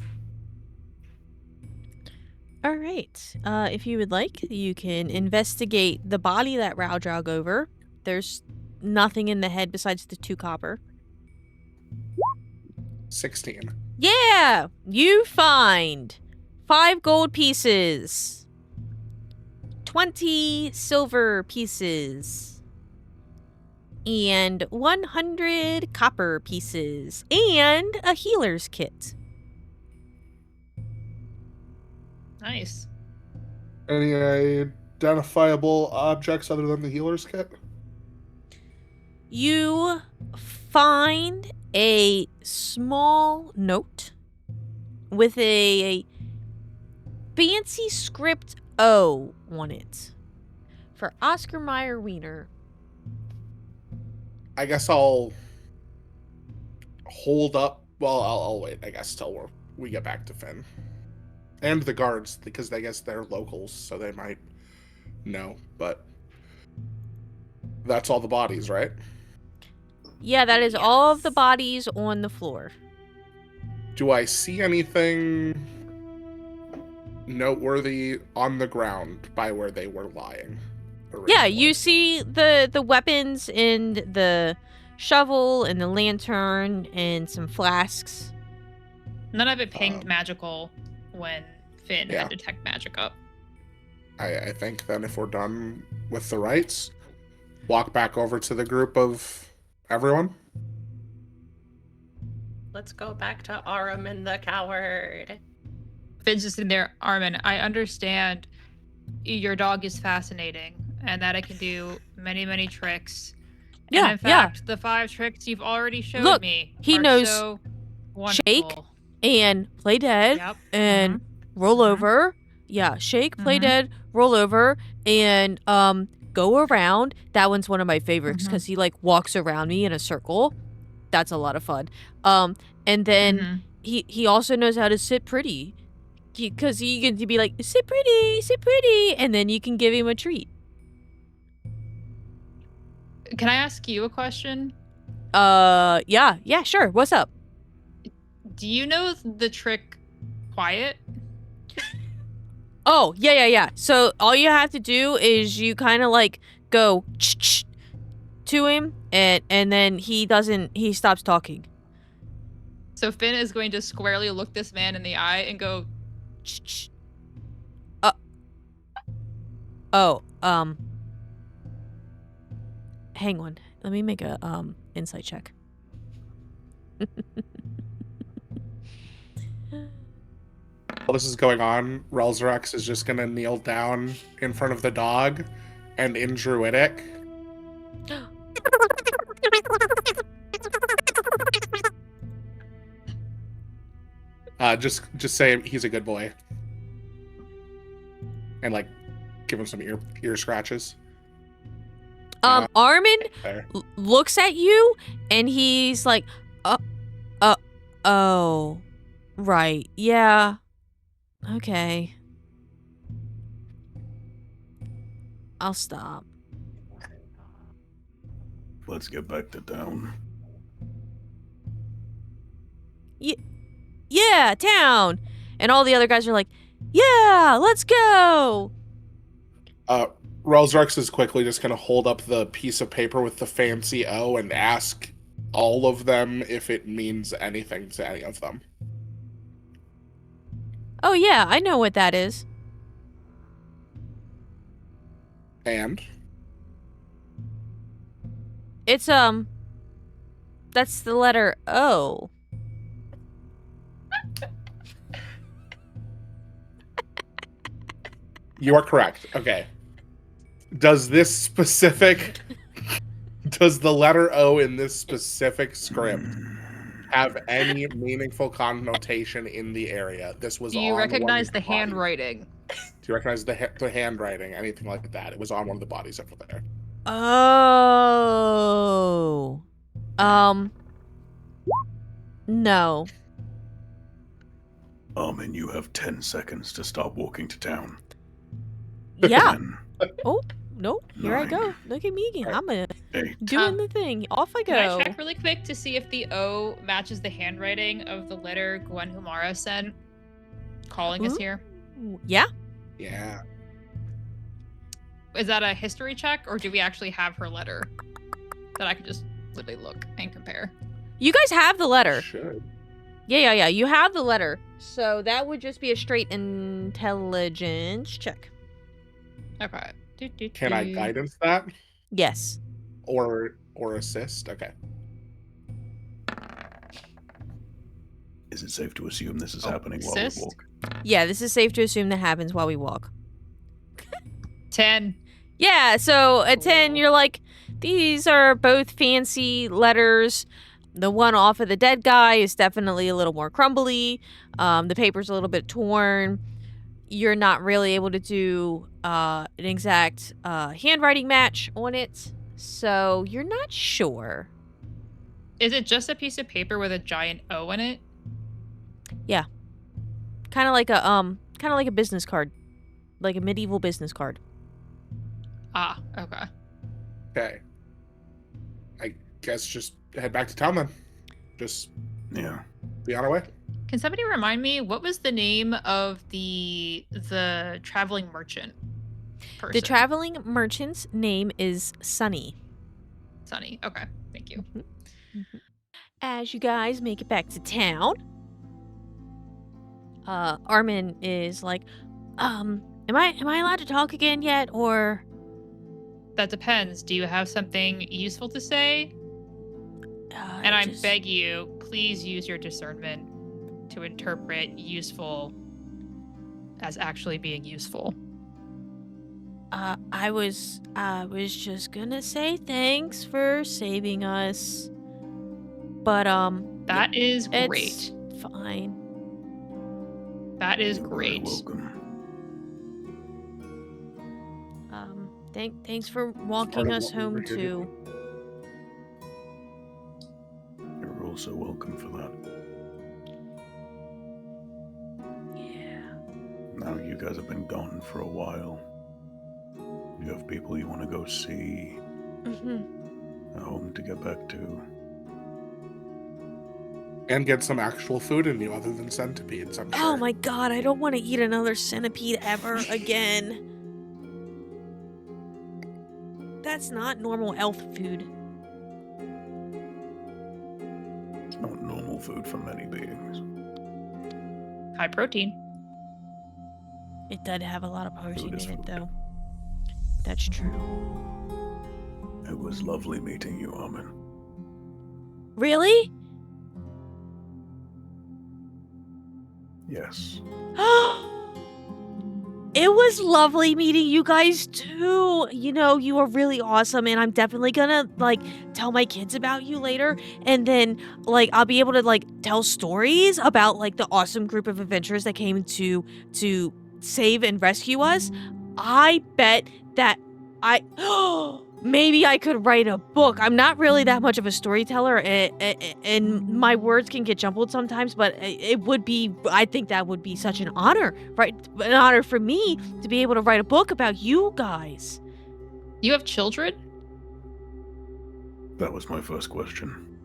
All right. If you would like, you can investigate the body that Rao drug over. There's nothing in the head besides the 2 copper. 16. Yeah! You find 5 gold pieces, 20 silver pieces, and 100 copper pieces, and a healer's kit. Nice. Any identifiable objects other than the healer's kit? You find a small note with a fancy script O on it for Oscar Mayer Wiener. I guess I'll hold up. Well, I'll wait, I guess, till we get back to Finn. And the guards, because I guess they're locals, so they might know. But that's all the bodies, right? Yeah, that is all of the bodies on the floor. Do I see anything noteworthy on the ground by where they were lying? Yeah, originally? you see the weapons and the shovel and the lantern and some flasks. None of it pinged magical when Finn Yeah. had detect magic up. I think then if we're done with the rites, walk back over to the group of everyone. Let's go back to Arum and the Coward. Finn's just sitting there, Armin, I understand your dog is fascinating and that it can do many, many tricks. Yeah, and in fact, the 5 tricks you've already showed Look, me he are knows so shake, wonderful. and play dead, Yep. and roll Mhm. over. Yeah, shake, play Mhm. dead, roll over, and go around. That one's one of my favorites Mhm. because he like walks around me in a circle. That's a lot of fun. And then Mhm. he also knows how to sit pretty, because he can be like sit pretty, and then you can give him a treat. Can I ask you a question? Yeah, sure. What's up? Do you know the trick quiet? Oh, yeah. So all you have to do is you kind of like go to him, and then he stops talking. So Finn is going to squarely look this man in the eye and go, hang on. Let me make a insight check. While this is going on, Relzrex is just gonna kneel down in front of the dog, and in Druidic, just say he's a good boy, and like give him some ear scratches. Armin There. looks at you, and he's like, oh, right, yeah, okay. I'll stop. Let's get back to town. Yeah, town. And all the other guys are like, yeah, let's go. Relzrex is quickly just gonna hold up the piece of paper with the fancy O and ask all of them if it means anything to any of them. Oh, yeah, I know what that is. And It's, that's the letter O. you are correct. Okay. Does the letter O in this specific script have any meaningful connotation in the area? This was Do you on recognize one the of bodies. handwriting? Do you recognize the handwriting? Anything like that? It was on one of the bodies over there. Oh. No. Armin, you have 10 seconds to start walking to town. Yeah. 10, Oh, no. Here I 9, go. Look at me again. I'm 8. doing the thing. Off I go. Can I check really quick to see if the O matches the handwriting of the letter Gwen Humara sent calling us here? Yeah. Yeah. Is that a history check, or do we actually have her letter that I could just literally look and compare? You guys have the letter. Should. Yeah. You have the letter. So that would just be a straight intelligence check. Okay. Can I guidance that Yes. or assist? Okay. Is it safe to assume this is happening while we assist? walk? Yeah, this is safe to assume that happens while we walk. 10. Yeah, so at 10, Cool. you're like, these are both fancy letters. The one off of the dead guy is definitely a little more crumbly. The paper's a little bit torn. You're not really able to do an exact handwriting match on it, so you're not sure. Is it just a piece of paper with a giant O in it? Kind of like a business card, like a medieval business card. Ah, okay. Okay. I guess just head back to town then. Just Yeah. be on our way. Can somebody remind me, what was the name of the traveling merchant person? The traveling merchant's name is Sunny. Sunny. Okay, thank you. As you guys make it back to town, Armin is like, am I allowed to talk again yet, or? That depends. Do you have something useful to say? And I beg you, please use your discernment to interpret useful as actually being useful. I was just gonna say thanks for saving us, but That is it's great. fine. That is You're very great. welcome. Thanks for walking of us what we home were here to too. You're also welcome for that. Yeah. Now you guys have been gone for a while. You have people you want to go see, a home to get back to. And get some actual food in you other than centipedes, I'm sure. Oh my god, I don't want to eat another centipede ever again. That's not normal elf food. It's not normal food for many beings. High protein. It did have a lot of protein is in it, food. though. That's true. It was lovely meeting you, Armin. Really? Yes. It was lovely meeting you guys too. You know, you were really awesome, and I'm definitely gonna tell my kids about you later, and then I'll be able to tell stories about the awesome group of adventurers that came to save and rescue us. I bet that maybe I could write a book. I'm not really that much of a storyteller, and my words can get jumbled sometimes, but I think that would be such an honor, right? An honor for me to be able to write a book about you guys. You have children? That was my first question.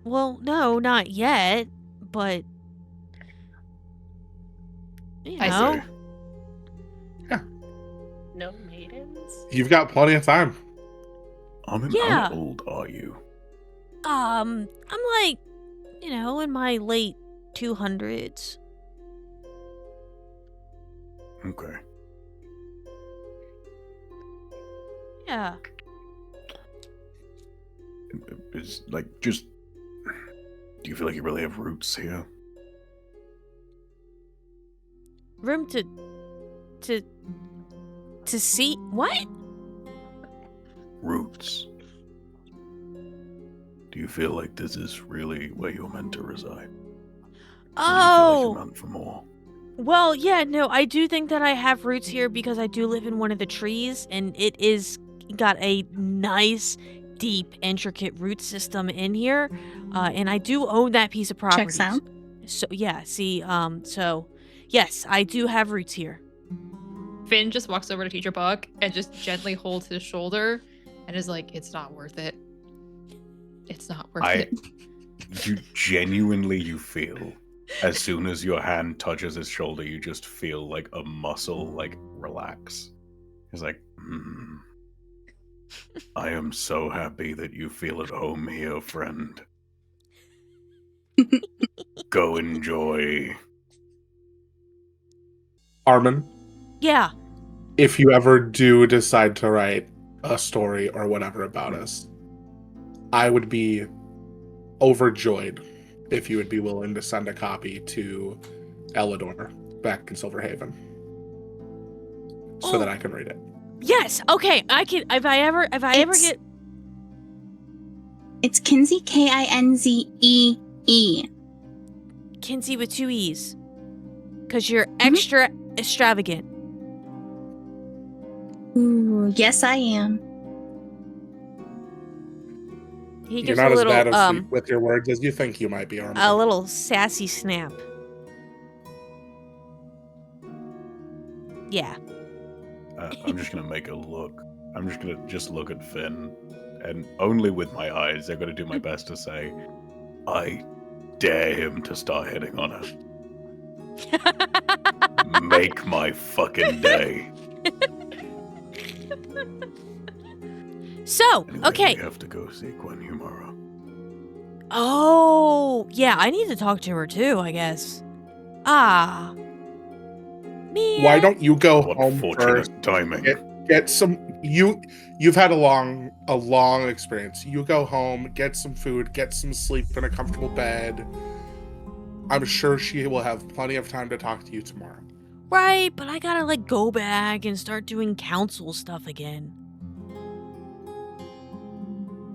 Well, no, not yet, but you I see. know. No maidens? You've got plenty of time. Armin, Yeah. how old are you? I'm in my late 200s. Okay. Yeah. It's like just. Do you feel like you really have roots here? Room to see what? Roots. Do you feel like this is really where you're meant to reside? Or do you feel like you're meant for more? Well, yeah, no, I do think that I have roots here because I do live in one of the trees, and it is got a nice, deep, intricate root system in here, and I do own that piece of property. Checks out. So yeah, see, so yes, I do have roots here. Finn just walks over to Teacher Buck and just gently holds his shoulder and is like, "It's not worth it. It's not worth it." You genuinely, you feel, as soon as your hand touches his shoulder, you just feel like a muscle, like, relax. He's like, I am so happy that you feel at home here, friend. Go enjoy. Armin, Yeah. if you ever do decide to write a story or whatever about us, I would be overjoyed if you would be willing to send a copy to Elidor back in Silverhaven so that I can read it. Yes. Okay. I can. If I ever get. It's Kinsey, Kinzee. Kinsey with 2 E's. Because you're extra extravagant. Ooh, yes, I am. He You're gives not a as little, bad as with your words as you think you might be, Armin. a little sassy snap. Yeah. I'm just gonna make a look. I'm just gonna look at Finn, and only with my eyes, I'm gonna do my best to say, I dare him to start hitting on her. Make my fucking day. So, Anyway, okay. we have to go see Gwen tomorrow. Oh, yeah, I need to talk to her too, I guess. Ah. Man. Why don't you go What home fortunate first? timing. Get some. You've had a long experience. You go home, get some food, get some sleep in a comfortable bed. I'm sure she will have plenty of time to talk to you tomorrow. Right, but I gotta, like, go back and start doing council stuff again.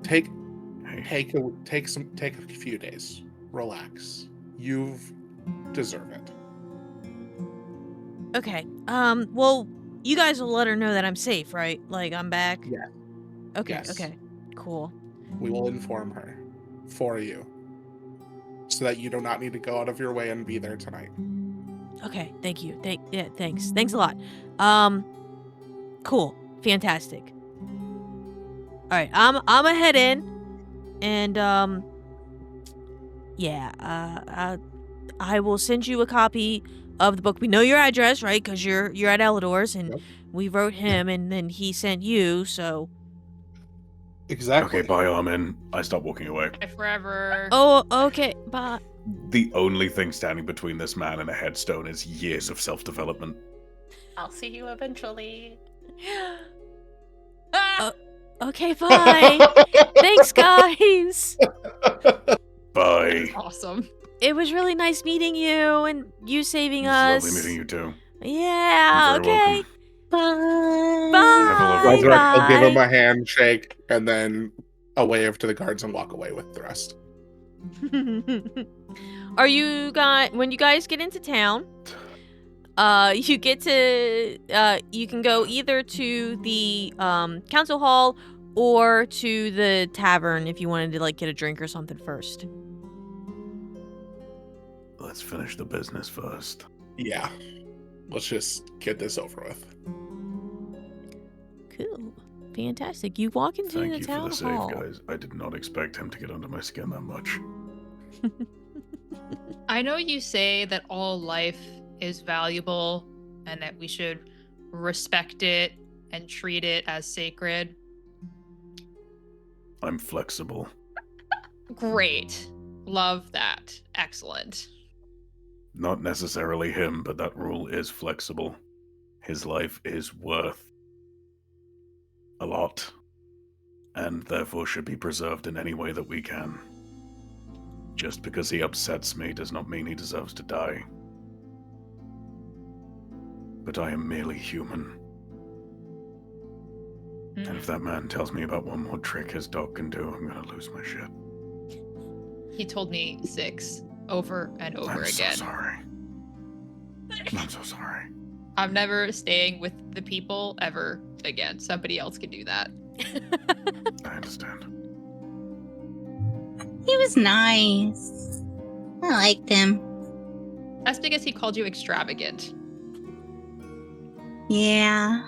Take a few days. Relax. You deserve it. Okay, well, you guys will let her know that I'm safe, right? Like, I'm back? Yeah. Okay, Yes. okay, cool. We will inform her for you so that you do not need to go out of your way and be there tonight. Okay, thank you. Thanks. Thanks a lot. Cool. Fantastic. Alright, I'm gonna head in, and, yeah, I will send you a copy of the book. We know your address, right? Because you're at Elidor's, and Yep. we wrote him, and then he sent you, so... Exactly. Okay, bye, Armin. I stop walking away. Forever. Oh, okay, bye. The only thing standing between this man and a headstone is years of self-development. I'll see you eventually. Okay, bye. Thanks, guys. Bye. Awesome. It was really nice meeting you, and you saving It's us. lovely meeting you too. Yeah, You're very okay. welcome. Bye. Have a lovely Bye. day. Roderick will give him Bye. a handshake and then a wave to the guards and walk away with the rest. Are you guys, when you guys get into town, you get to, you can go either to the council hall or to the tavern if you wanted to, like, get a drink or something first. Let's finish the business first. Yeah. Let's just get this over with. Cool. Fantastic. You walk into Thank the you town for the hall. save, guys. I did not expect him to get under my skin that much. I know you say that all life is valuable and that we should respect it and treat it as sacred. I'm flexible. Great. Love that. Excellent. Not necessarily him, but that rule is flexible. His life is worth a lot, and therefore should be preserved in any way that we can. Just because he upsets me does not mean he deserves to die. But I am merely human. And if that man tells me about one more trick his dog can do, I'm gonna lose my shit. He told me 6 over and over I'm again. so sorry. I'm so sorry. I'm never staying with the people ever again. Somebody else can do that. I understand. He was nice. I liked him. That's because he called you extravagant. Yeah.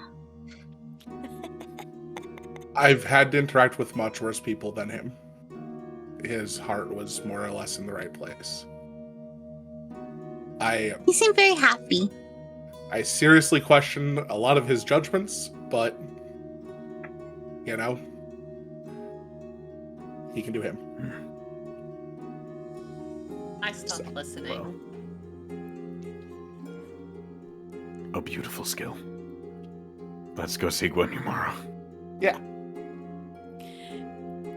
I've had to interact with much worse people than him. His heart was more or less in the right place. He seemed very happy. I seriously question a lot of his judgments, but you know, he can do him. I stopped listening. A beautiful skill. Let's go see Gwen tomorrow. Yeah.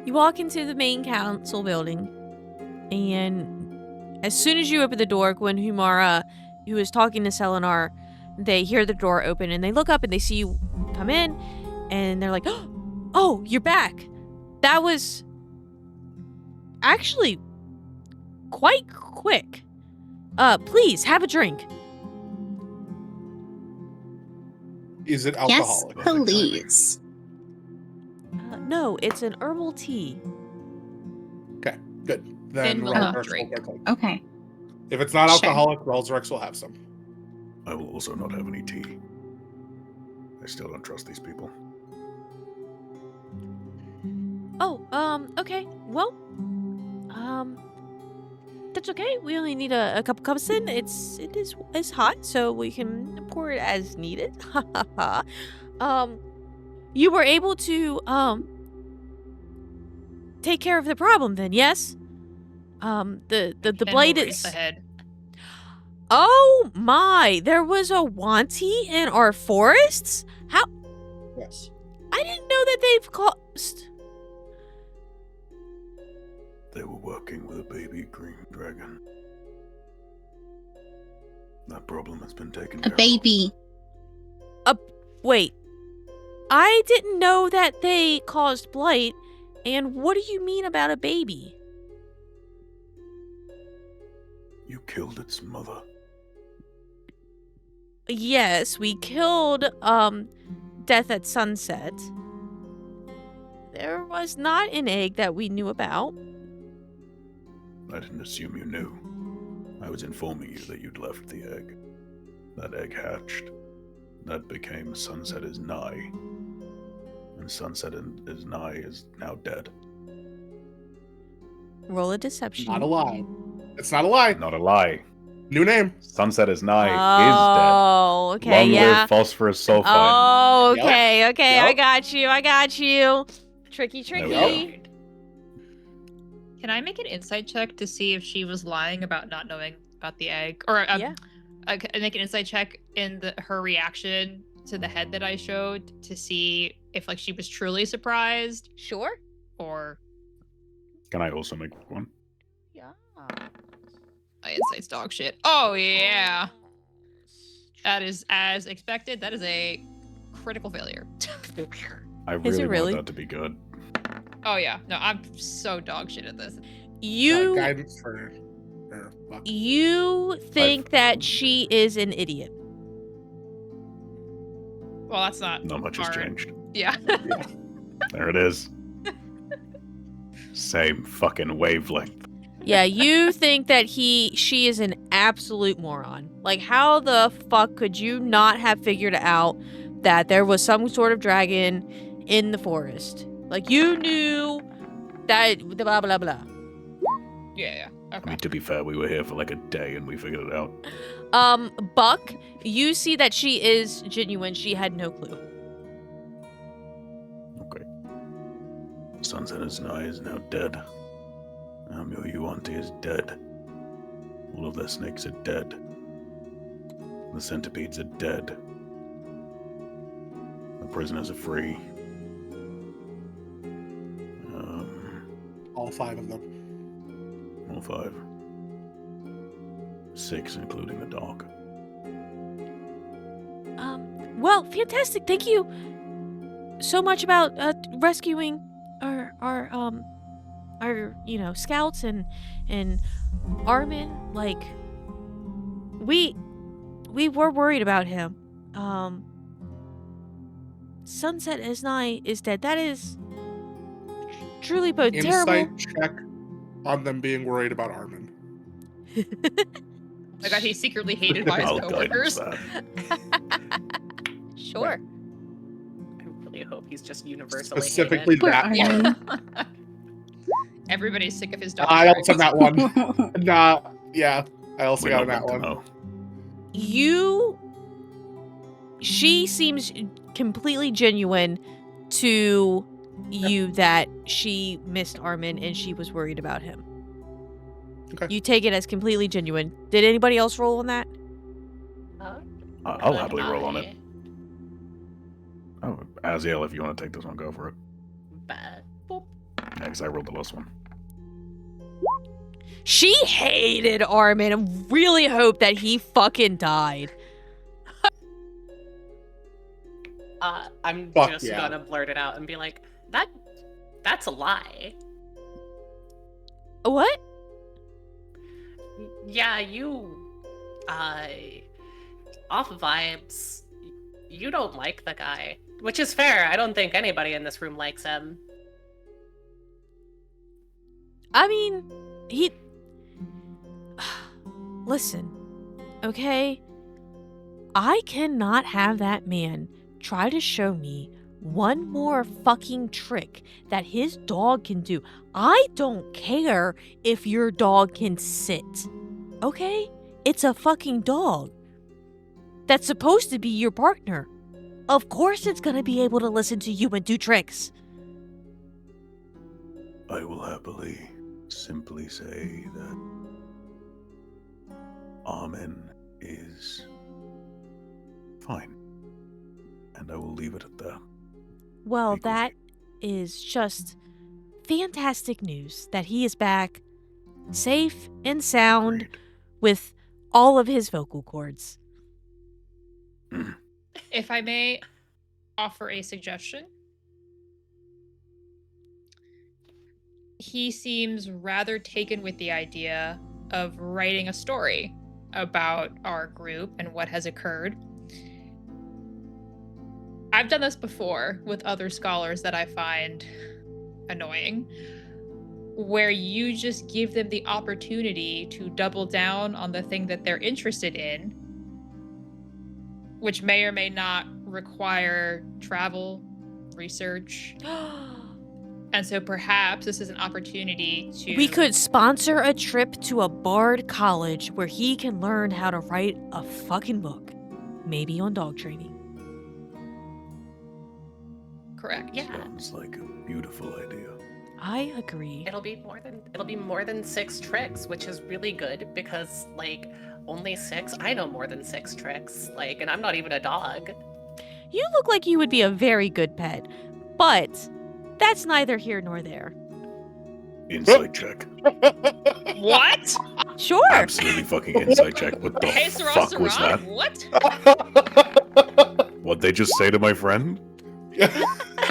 You walk into the main council building, and as soon as you open the door, Gwen Humara, who is talking to Selenar, they hear the door open and they look up and they see you come in, and they're like, "Oh, you're back. That was actually quite quick. Please have a drink." Is it Yes, alcoholic? please. No, it's an herbal tea. Okay, good. Finn Then will Rolls not Rex drink. will take. Okay. If it's not Sure. alcoholic, Rolls Rex will have some. I will also not have any tea. I still don't trust these people. Oh, okay. Well, that's okay. We only need a couple cups in. It's hot, so we can pour it as needed. You were able to take care of the problem then, yes? The Finn blight will race is. ahead. Oh my! There was a Wanty in our forests. How? Yes. I didn't know that they've caused. They were working with a baby green dragon. That problem has been taken A care of. baby. Wait. I didn't know that they caused blight. And what do you mean about a baby? You killed its mother. Yes, we killed Death at Sunset. There was not an egg that we knew about. I didn't assume you knew. I was informing you that you'd left the egg. That egg hatched. That became Sunset is Nigh. And Sunset is Nigh is now dead. Roll a deception. Not a lie. It's not a lie. Not a lie. New name. Sunset is Nigh Oh, is okay, dead. Long yeah. live phosphorus sulfide. Oh, Yep. okay, I Yep. got you. Tricky. Yep. Can I make an insight check to see if she was lying about not knowing about the egg? Or Yeah. I make an insight check in her reaction to the head that I showed to see if like she was truly surprised Sure. or Can I also make one? Yeah. my insight's dog shit. Oh yeah. That is as expected. That is a critical failure. I Is it really really? want that to be good. Oh yeah. No, I'm so dog shit at this. You Guidance for. Fuck. you think that she is an idiot. Well, that's not Not much has hard. changed. Yeah. There it is. Same fucking wavelength. Yeah, you think that she is an absolute moron. Like, how the fuck could you not have figured out that there was some sort of dragon in the forest? Like, you knew that blah blah blah. Yeah. I Okay. mean, to be fair, we were here for like a day and we figured it out. Buck, you see that she is genuine. She had no clue. Okay. Sunset is Nigh is now dead. Your Yuanti is dead. All of their snakes are dead. The centipedes are dead. The prisoners are free. All 5 of them. All 5. 6, including the dog. Well, fantastic. Thank you so much about rescuing our scouts and Armin. Like, we were worried about him. Sunset Isnai is dead. That is truly both terrible. Insight check on them being worried about Armin. I bet he's secretly hated by his I'll guidance coworkers. that. Sure. I really hope he's just universally Specifically hated. Poor that one. Armin. Everybody's sick of his dog. I also got one. Nah, yeah. I also We got don't that want to one. know. She seems completely genuine to you that she missed Armin and she was worried about him. Okay. You take it as completely genuine. Did anybody else roll on that? I'll happily roll on it. Oh, Aziel, if you want to take this one, go for it. Bad. Boop. Yeah, because I rolled the last one. She hated Armin and really hoped that he fucking died. I'm Fuck just yeah. gonna blurt it out and be like, that's a lie. What? Yeah, you, off vibes, you don't like the guy. Which is fair, I don't think anybody in this room likes him. I mean, he... Listen, okay? I cannot have that man try to show me one more fucking trick that his dog can do. I don't care if your dog can sit, okay? It's a fucking dog that's supposed to be your partner. Of course it's gonna be able to listen to you and do tricks. I will happily simply say that Armin is fine. And I will leave it at that. Well, Thank you. that is just fantastic news that he is back, safe and sound, Agreed. with all of his vocal cords. If I may offer a suggestion. He seems rather taken with the idea of writing a story about our group and what has occurred. I've done this before with other scholars that I find annoying, where you just give them the opportunity to double down on the thing that they're interested in, which may or may not require travel, research. And so perhaps this is an opportunity to... We could sponsor a trip to a bard college where he can learn how to write a fucking book. Maybe on dog training. Correct. Yeah. Sounds like a beautiful idea. I agree. It'll be more than 6 tricks, which is really good because like only 6. I know more than 6 tricks. Like, and I'm not even a dog. You look like you would be a very good pet, but that's neither here nor there. Insight check. What? Sure. Absolutely fucking insight check. What the Hey, fuck was that? What? What'd they just say to my friend?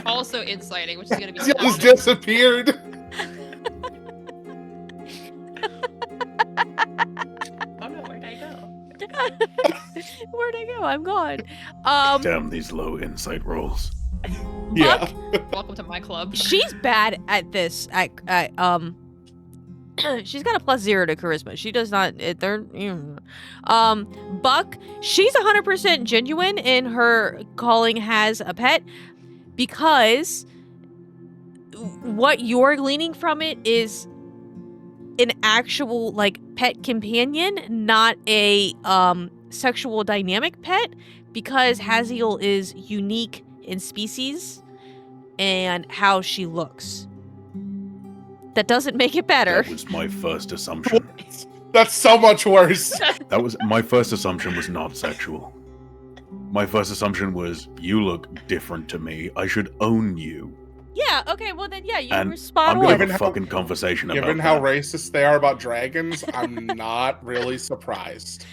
Also inciting, which is going to be... He just disappeared. Oh no, where'd I go? Where'd I go? I'm gone. Damn these low insight rolls. Yeah. Welcome to my club. She's bad at this. She's got a +0 to charisma. She does not. Buck. She's 100% genuine in her calling has a pet because what you're gleaning from it is an actual like pet companion, not a sexual dynamic pet, because Haziel is unique in species and how she looks. That doesn't make it better. That was my first assumption. That's so much worse. That was my first assumption was not sexual. My first assumption was you look different to me. I should own you. Yeah, okay, well then, yeah, you And respond I'm gonna have Given a how- fucking conversation about Given how that. racist they are about dragons, I'm not really surprised.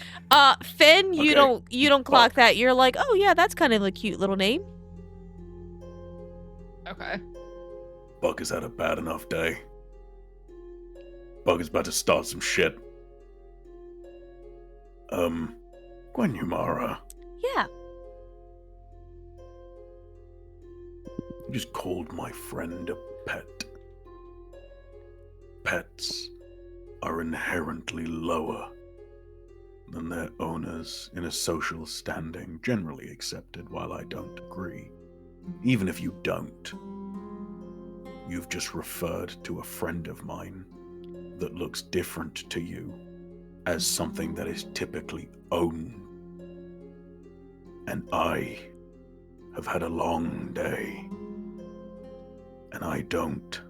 Finn, you Okay. don't clock that. You're like, oh yeah, that's kind of a cute little name. Okay. Buck has had a bad enough day. Buck is about to start some shit. Gwen Humara, Yeah. you just called my friend a pet. Pets are inherently lower than their owners in a social standing generally accepted, while I don't agree. Even if you don't, you've just referred to a friend of mine that looks different to you as something that is typically owned. And I have had a long day, and I don't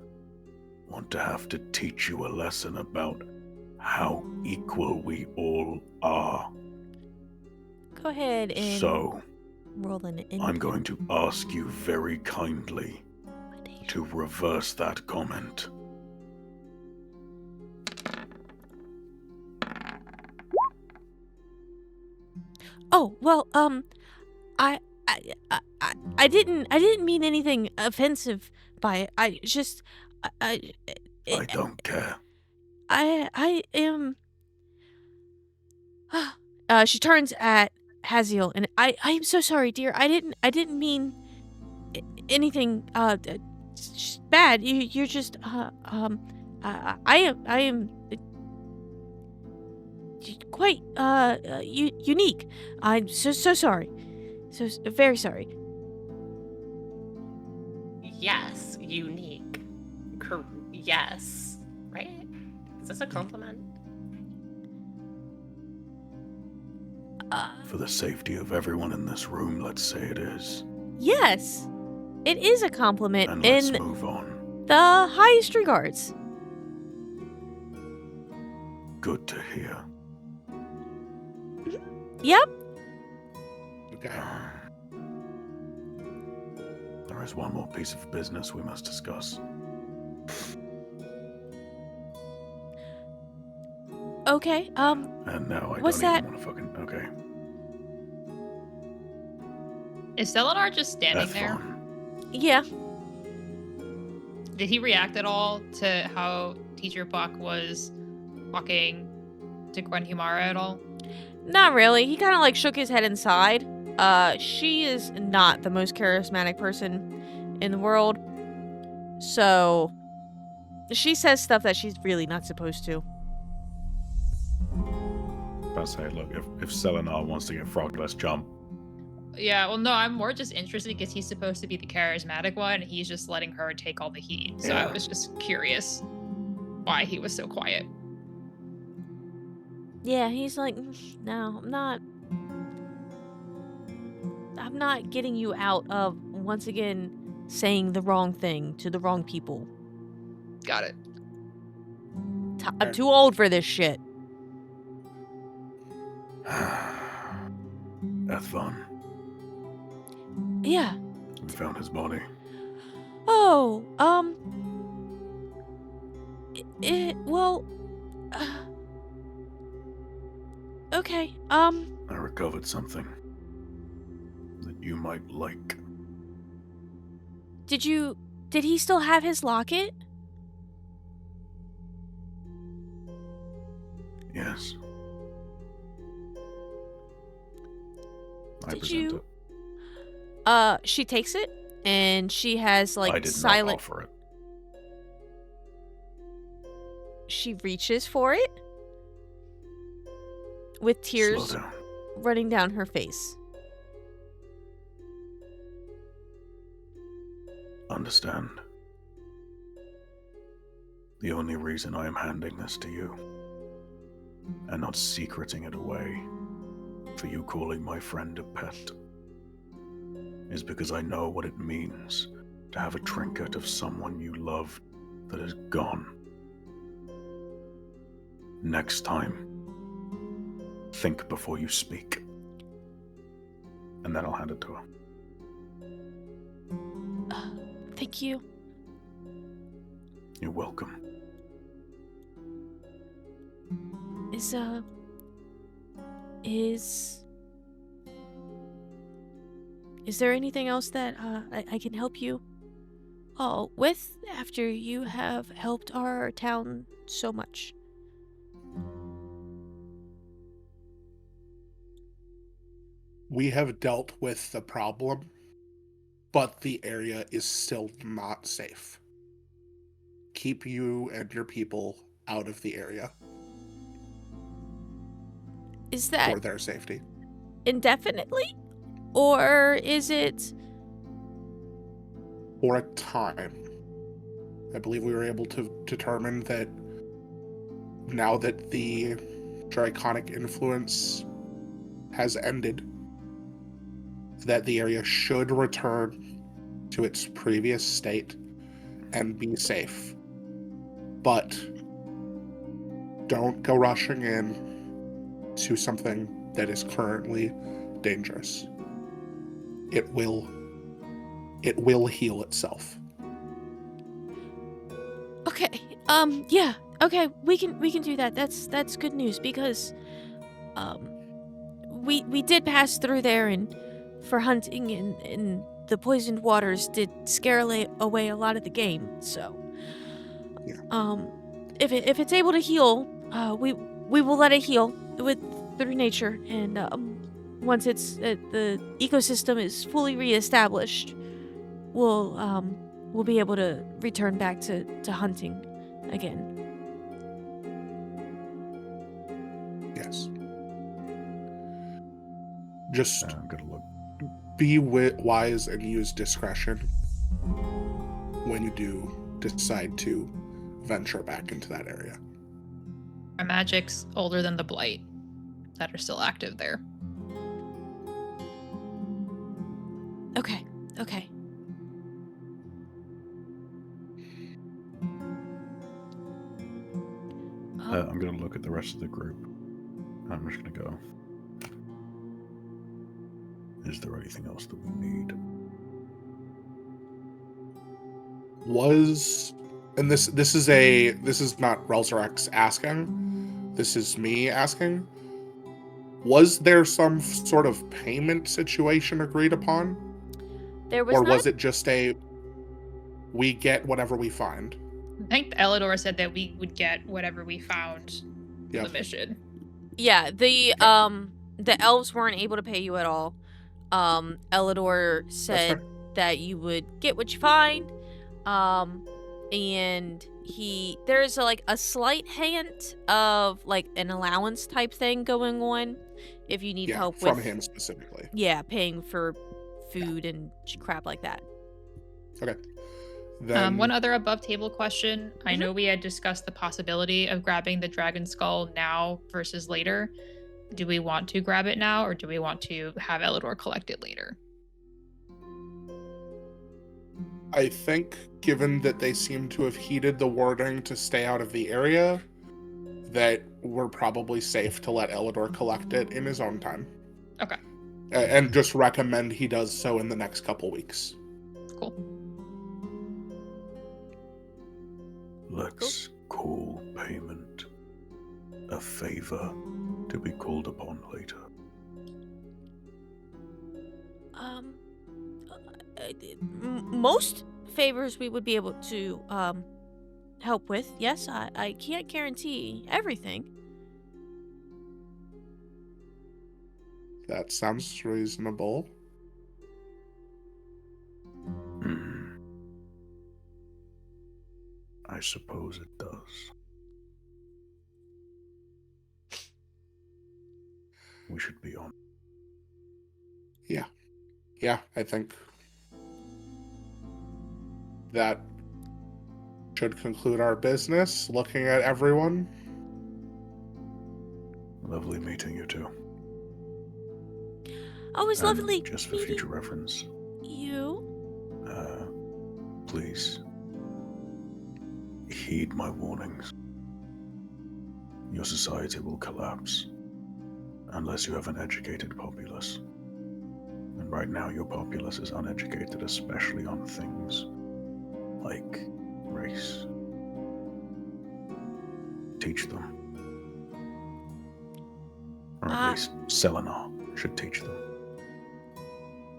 want to have to teach you a lesson about how equal we all are. Go ahead and So, roll an I'm going to ask you very kindly to reverse that comment. Oh, well, I didn't mean anything offensive by it. I just I don't care. I am she turns at Haziel and I am so sorry, dear. I didn't mean anything bad. You're just I am quite unique. I'm so sorry. So very sorry. Yes, unique. Yes, right? Is this a compliment? For the safety of everyone in this room, let's say it is. Yes. It is a compliment And let's in move on. the highest regards. Good to hear. Yep. Okay. There is one more piece of business we must discuss. Okay. And now I What's don't that? even want to fucking... Okay. Is Selenar just standing there? F1. Yeah. Did he react at all to how Teacher Buck was talking to Gwen Humara at all? Not really. He kind of like shook his head inside. She is not the most charismatic person in the world. So she says stuff that she's really not supposed to. I'll say, look, if Selenar wants to get frogged, let's jump. Yeah, well, no, I'm more just interested because he's supposed to be the charismatic one, and he's just letting her take all the heat. So Yeah. I was just curious why he was so quiet. Yeah, he's like, no, I'm not getting you out of, once again, saying the wrong thing to the wrong people. Got it. I'm too old for this shit. Ethvon, Yeah. we found his body. Oh, well, okay, I recovered something that you might like. did he still have his locket? Yes. I Did present you- it. She takes it, and she has, like, I did silent... not offer it. She reaches for it, with tears Slow down. running down her face. Understand. The only reason I am handing this to you, and not secreting it away, for you calling my friend a pet, is because I know what it means to have a trinket of someone you loved that is gone. Next time, think before you speak. And then I'll hand it to her. Thank you. You're welcome. Is there anything else that I can help you all with after you have helped our town so much? We have dealt with the problem, but the area is still not safe. Keep you and your people out of the area Is that for their safety. indefinitely? Or is it... For a time. I believe we were able to determine that now that the draconic influence has ended, that the area should return to its previous state and be safe. But don't go rushing in to something that is currently dangerous. It will heal itself. Okay. Yeah. Okay, we can do that. That's good news because we did pass through there and for hunting and the poisoned waters did scare away a lot of the game. So Yeah. if it's able to heal, we will let it heal through nature, and once it's the ecosystem is fully reestablished, we'll be able to return back to hunting again. Yes. Just I'm gonna look. be wise and use discretion when you do decide to venture back into that area. Our magic's older than the blight that are still active there. Okay. I'm gonna look at the rest of the group. I'm just gonna go. Is there anything else that we need? And this is not Relzarax asking. This is me asking. Was there some sort of payment situation agreed upon? There was Or not was it just we get whatever we find? I think Elidor said that we would get whatever we found Yep. on the mission. Yeah, the elves weren't able to pay you at all. Elidor said fair. that you would get what you find. And there's a slight hint of like an allowance type thing going on if you need help from with him specifically. Yeah, paying for food and crap like that. Okay. Then One other above table question. I know we had discussed the possibility of grabbing the dragon skull now versus later. Do we want to grab it now, or do we want to have Elidor collect it later? I think, given that they seem to have heeded the wording to stay out of the area, that we're probably safe to let Elidor collect it in his own time. Okay. And just recommend he does so in the next couple weeks. Cool. Let's call payment a favor to be called upon later. Most favors we would be able to help with. Yes, I can't guarantee everything. That sounds reasonable. I suppose it does. We should be on. Yeah, I think that should conclude our business. Looking at everyone. Lovely meeting you two. Always And lovely. just for future reference, You. please heed my warnings. your society will collapse unless you have an educated populace. And right now, your populace is uneducated, especially on things like race. Teach them. Or at least Selenar should teach them.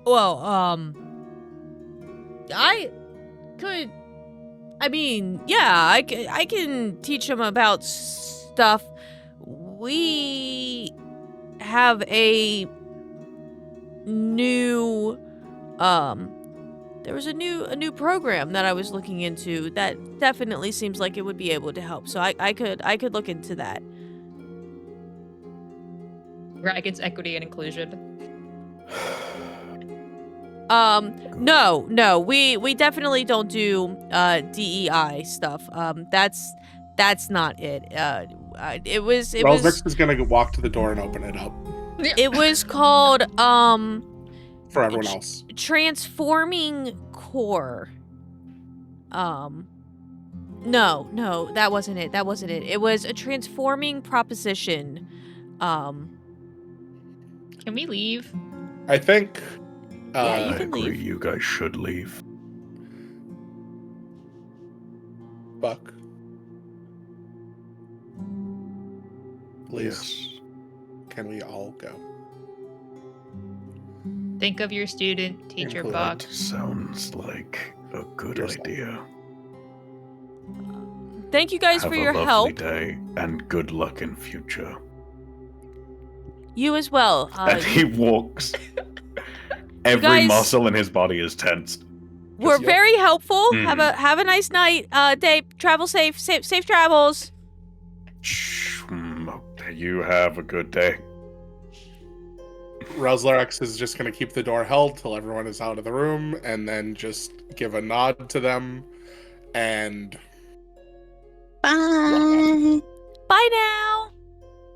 Well, I could. I mean, yeah, I can teach them about stuff. We have a new, there was a new program that I was looking into that definitely seems like it would be able to help. So I could look into that. Dragons, equity, and inclusion. No, we definitely don't do DEI stuff. That's not it. It was Rosvix is gonna walk to the door and open it up it was called for everyone else. transforming core. No, that wasn't it. It was a transforming proposition. Can we leave? I think. Yeah, you I can agree, leave. you guys should leave. Buck. Please, Yes. can we all go? Think of your student, teacher Include Buck. Sounds like a good Yourself. idea. Thank you guys Have for a your lovely help. day and good luck in future. You as well. And he walks. Every guys- muscle in his body is tensed. We're Yep. very helpful. Mhm. Have a nice night. Day. Travel safe. Safe travels. You have a good day. Roslarix is just gonna keep the door held till everyone is out of the room, and then just give a nod to them, and Bye. Bye now.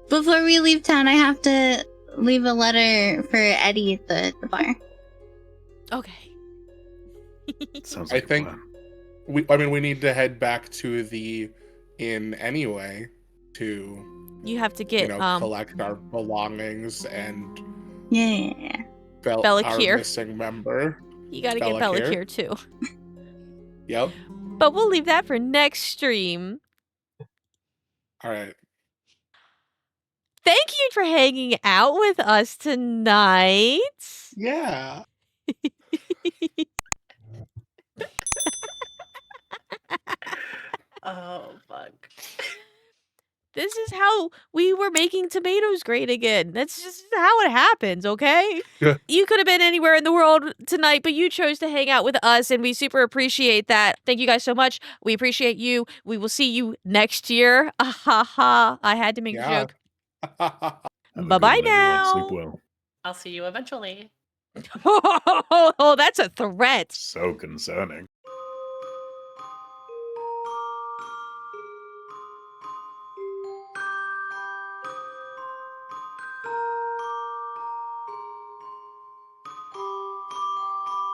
Before we leave town, I have to leave a letter for Eddie at the bar. Okay. Sounds I like a think- plan. we need to head back to the inn anyway to You have to get collect our belongings and Yeah. our Belakir. missing member. you got to get Belakir. Belakir too. Yep. But we'll leave that for next stream. All right. Thank you for hanging out with us tonight. Yeah. Oh, fuck. This is how we were making tomatoes great again. That's just how it happens, okay? Yeah. You could have been anywhere in the world tonight, but you chose to hang out with us, and we super appreciate that. Thank you guys so much. We appreciate you. We will see you next year. Ah, ha, ha. I had to make a Yeah. joke. Have a good Bye-bye one, everyone. now. Sleep well. I'll see you eventually. Oh, that's a threat. So concerning.